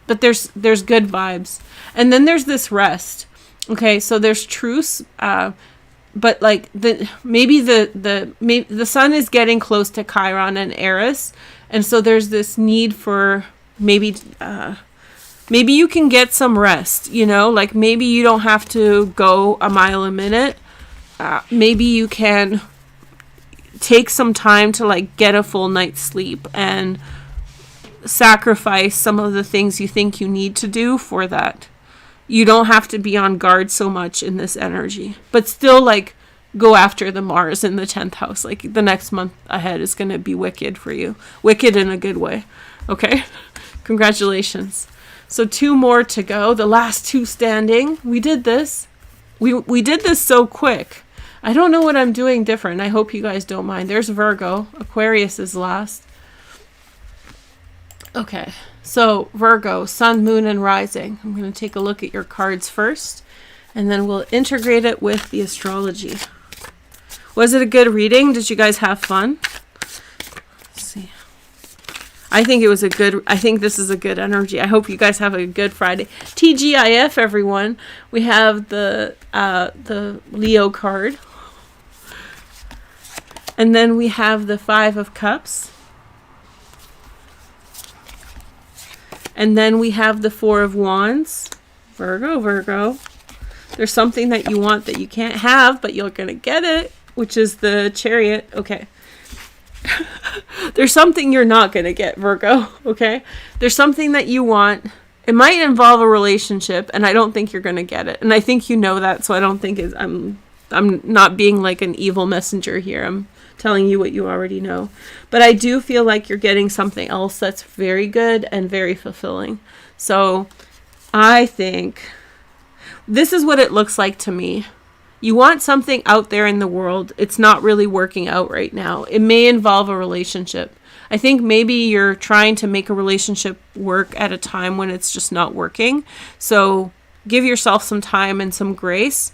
But there's good vibes. And then there's this rest. Okay, so there's truce, but like maybe the sun is getting close to Chiron and Aries, and so there's this need for maybe you can get some rest, like maybe you don't have to go a mile a minute. Maybe you can take some time to like get a full night's sleep and sacrifice some of the things you think you need to do for that. You don't have to be on guard so much in this energy, but still like go after the Mars in the 10th house. Like the next month ahead is going to be wicked for you. Wicked in a good way. Okay. Congratulations. So 2 more to go. The last 2 standing. We did this. We did this so quick. I don't know what I'm doing different. I hope you guys don't mind. There's Virgo. Aquarius is last. Okay. So Virgo, Sun, Moon, and Rising. I'm going to take a look at your cards first, and then we'll integrate it with the astrology. Was it a good reading? Did you guys have fun? Let's see. I think this is a good energy. I hope you guys have a good Friday. TGIF, everyone. We have the Leo card. And then we have the 5 of Cups. And then we have the 4 of Wands. Virgo. There's something that you want that you can't have, but you're going to get it, which is the Chariot. Okay. There's something you're not going to get, Virgo. Okay. There's something that you want. It might involve a relationship, and I don't think you're going to get it. And I think you know that, so I don't think I'm not being like an evil messenger here. I'm telling you what you already know. But I do feel like you're getting something else that's very good and very fulfilling. So I think this is what it looks like to me. You want something out there in the world. It's not really working out right now. It may involve a relationship. I think maybe you're trying to make a relationship work at a time when it's just not working. So give yourself some time and some grace.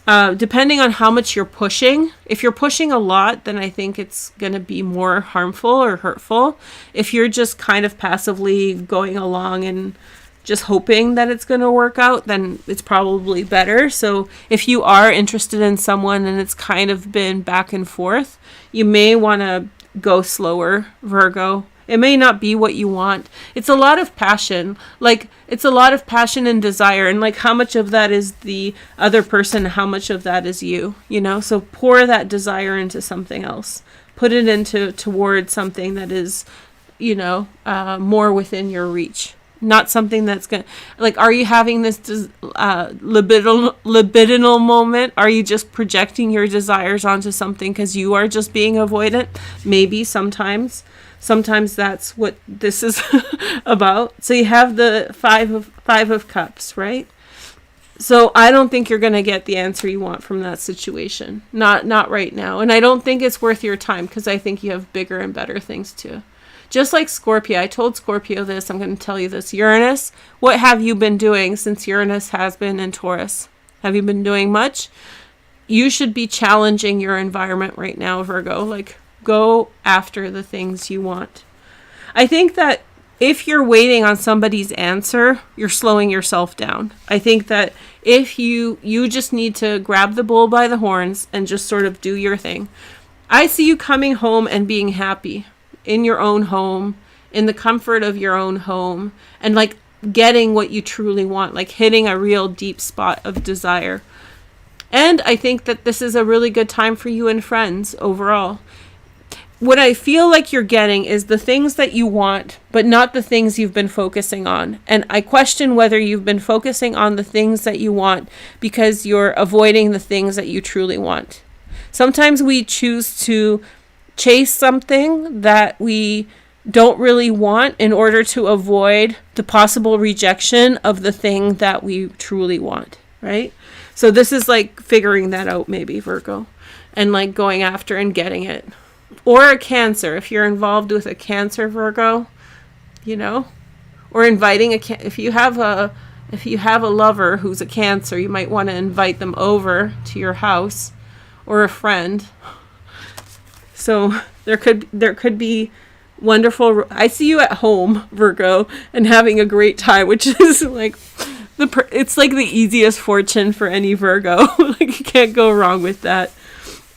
Depending on how much you're pushing. If you're pushing a lot, then I think it's going to be more harmful or hurtful. If you're just kind of passively going along and just hoping that it's going to work out, then it's probably better. So if you are interested in someone and it's kind of been back and forth, you may want to go slower, Virgo. It may not be what you want. It's a lot of passion. Like, it's a lot of passion and desire. And, like, how much of that is the other person? How much of that is you? So pour that desire into something else. Put it towards something that is, more within your reach. Not something that's going to, like, are you having this libidinal moment? Are you just projecting your desires onto something because you are just being avoidant? Maybe sometimes that's what this is about. So you have the five of Cups, right? So I don't think you're going to get the answer you want from that situation. Not right now. And I don't think it's worth your time because I think you have bigger and better things too. Just like Scorpio, I told Scorpio this, I'm going to tell you this. Uranus, what have you been doing since Uranus has been in Taurus? Have you been doing much? You should be challenging your environment right now, Virgo. Like, go after the things you want. I think that if you're waiting on somebody's answer, you're slowing yourself down. I think that if you just need to grab the bull by the horns and just sort of do your thing. I see you coming home and being happy. In your own home, in the comfort of your own home, and like getting what you truly want, like hitting a real deep spot of desire. And I think that this is a really good time for you and friends overall. What I feel like you're getting is the things that you want, but not the things you've been focusing on. And I question whether you've been focusing on the things that you want because you're avoiding the things that you truly want. Sometimes we choose to chase something that we don't really want in order to avoid the possible rejection of the thing that we truly want, right? So this is like figuring that out, maybe, Virgo, and like going after and getting it. Or a Cancer, if you're involved with a Cancer, Virgo, you know, or inviting if you have a lover who's a Cancer, you might want to invite them over to your house, or a friend. So there could be wonderful. I see you at home, Virgo, and having a great time, which is like it's like the easiest fortune for any Virgo. Like, you can't go wrong with that.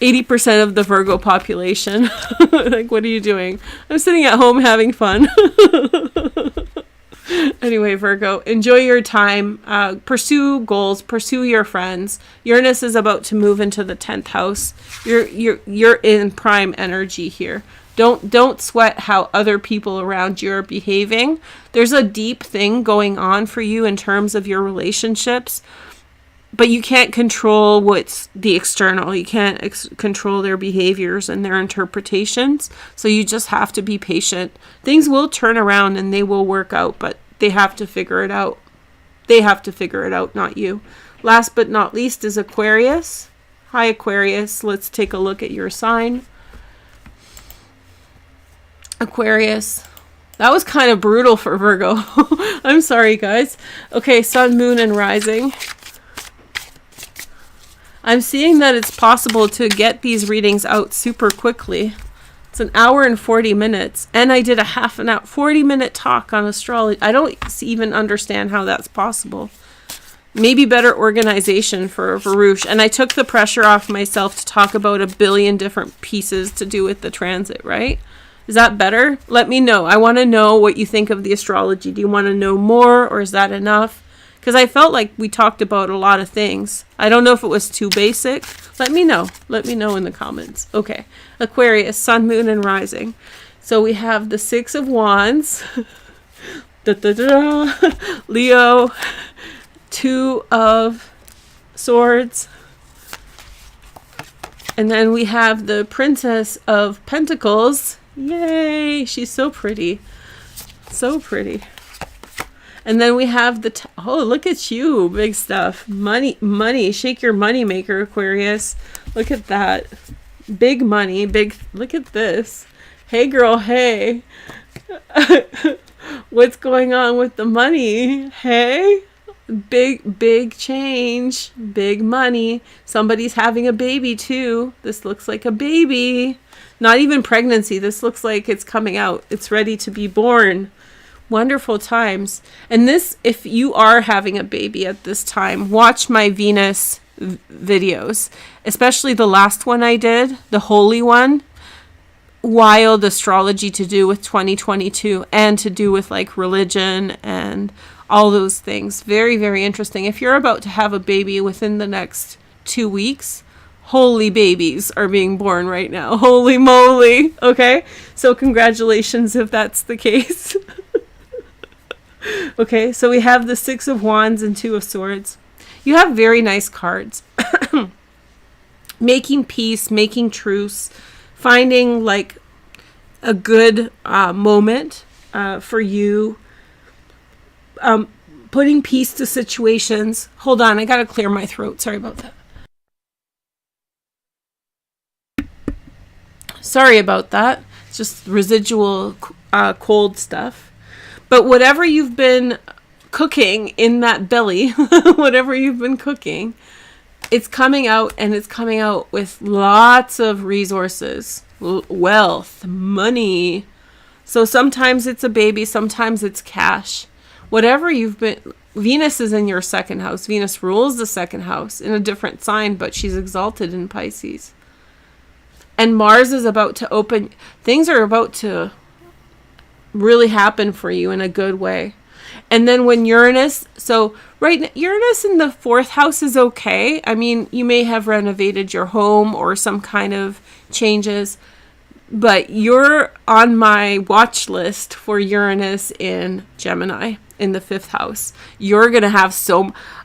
80% of the Virgo population. Like, what are you doing? I'm sitting at home having fun. Anyway, Virgo, enjoy your time. Pursue goals. Pursue your friends. Uranus is about to move into the 10th house. You're in prime energy here. Don't sweat how other people around you are behaving. There's a deep thing going on for you in terms of your relationships, but you can't control what's the external. You can't control their behaviors and their interpretations. So you just have to be patient. Things will turn around and they will work out, but they have to figure it out. They have to figure it out, not you. Last but not least is Aquarius. Hi, Aquarius. Let's take a look at your sign. Aquarius. That was kind of brutal for Virgo. I'm sorry, guys. Okay, Sun, Moon, and Rising. I'm seeing that it's possible to get these readings out super quickly. It's an hour and 40 minutes. And I did a 40-minute talk on astrology. I don't even understand how that's possible. Maybe better organization for Veroosh. And I took the pressure off myself to talk about a billion different pieces to do with the transit, right? Is that better? Let me know. I want to know what you think of the astrology. Do you want to know more, or is that enough? Because I felt like we talked about a lot of things. I don't know if it was too basic. Let me know. Let me know in the comments. Okay. Aquarius, Sun, Moon, and Rising. So we have the Six of Wands. Leo. Two of Swords. And then we have the Princess of Pentacles. Yay! She's so pretty. So pretty. And then we have the... oh, look at you. Big stuff. Money. Shake your money maker, Aquarius. Look at that. Big money. Big... look at this. Hey, girl. Hey. What's going on with the money? Hey? Big change. Big money. Somebody's having a baby, too. This looks like a baby. Not even pregnancy. This looks like it's coming out. It's ready to be born. Wonderful times. And this, if you are having a baby at this time, watch my Venus videos, especially the last one I did, the holy one. Wild astrology to do with 2022 and to do with like religion and all those things. Very, very interesting. If you're about to have a baby within the next 2 weeks, holy babies are being born right now. Holy moly. Okay. So congratulations if that's the case. Okay, so we have the Six of Wands and Two of Swords. You have very nice cards. Making peace, making truce, finding like a good moment for you. Putting peace to situations. Hold on, I gotta clear my throat. Sorry about that. Sorry about that. It's just residual cold stuff. But whatever you've been cooking in that belly, whatever you've been cooking, it's coming out, and it's coming out with lots of resources, wealth, money. So sometimes it's a baby, sometimes it's cash. Whatever you've been... Venus is in your second house. Venus rules the second house in a different sign, but she's exalted in Pisces. And Mars is about to open... things are about to really happen for you in a good way. And then when Uranus... so right now, Uranus in the fourth house is okay. I mean, you may have renovated your home or some kind of changes, but you're on my watch list for Uranus in Gemini in the fifth house. You're going to have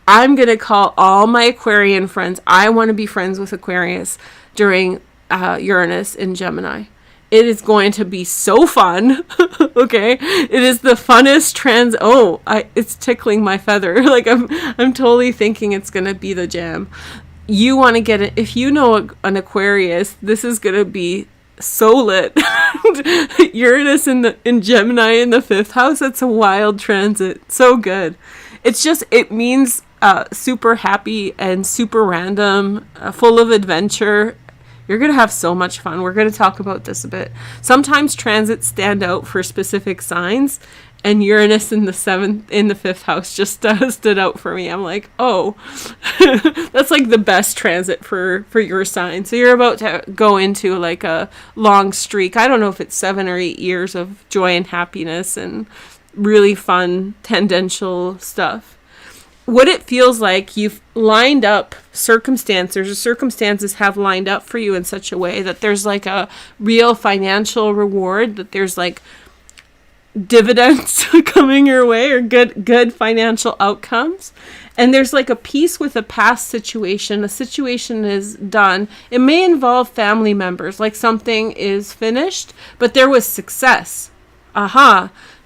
I'm going to call all my Aquarian friends. I want to be friends with Aquarius during Uranus in Gemini. It is going to be so fun. Okay, it is the funnest it's tickling my feather. Like I'm totally thinking it's gonna be the jam. You want to get it if you know an Aquarius. This is gonna be so lit. Uranus in Gemini in the 5th house. That's a wild transit. So good. It means super happy and super random, full of adventure. You're going to have so much fun. We're going to talk about this a bit. Sometimes transits stand out for specific signs, and Uranus in the 5th house just stood out for me. I'm like, oh, that's like the best transit for your sign. So you're about to go into like a long streak. I don't know if it's 7 or 8 years of joy and happiness and really fun tangential stuff. What it feels like, you've lined up circumstances, or circumstances have lined up for you in such a way that there's like a real financial reward, that there's like dividends coming your way, or good financial outcomes. And there's like a peace with a past situation. A situation is done. It may involve family members, like something is finished, but there was success.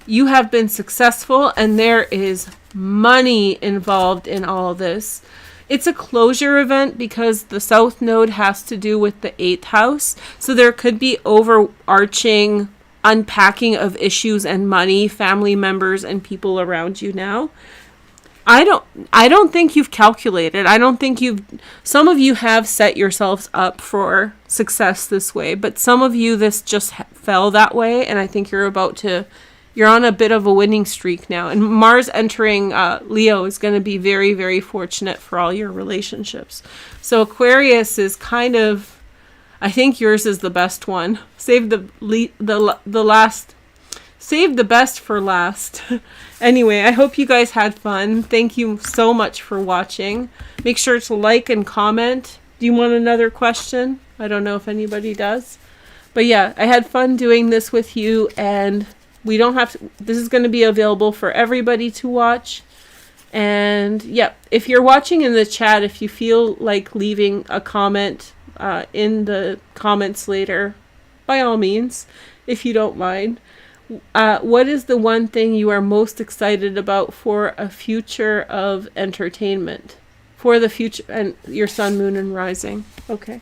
You have been successful, and there is money involved in all this. It's a closure event because the South Node has to do with the 8th house. So there could be overarching unpacking of issues and money, family members, and people around you now. I don't think you've calculated. Some of you have set yourselves up for success this way, but some of you, this just fell that way, and I think you're on a bit of a winning streak now. And Mars entering Leo is going to be very, very fortunate for all your relationships. So Aquarius is kind of, I think yours is the best one. Save the best for last. Anyway, I hope you guys had fun. Thank you so much for watching. Make sure to like and comment. Do you want another question? I don't know if anybody does. But yeah, I had fun doing this with you, and we don't have to, this is going to be available for everybody to watch. And yeah, if you're watching in the chat, if you feel like leaving a comment in the comments later, by all means, if you don't mind. What is the one thing you are most excited about for a future of entertainment? For the future, and your sun, moon, and rising. Okay.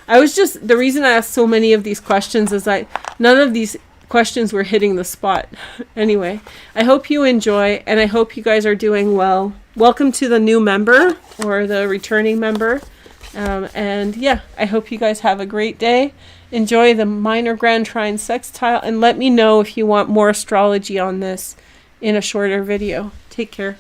The reason I asked so many of these questions is none of these questions were hitting the spot. Anyway, I hope you enjoy, and I hope you guys are doing well. Welcome to the new member, or the returning member. And yeah, I hope you guys have a great day. Enjoy the minor grand trine sextile, and let me know if you want more astrology on this in a shorter video. Take care.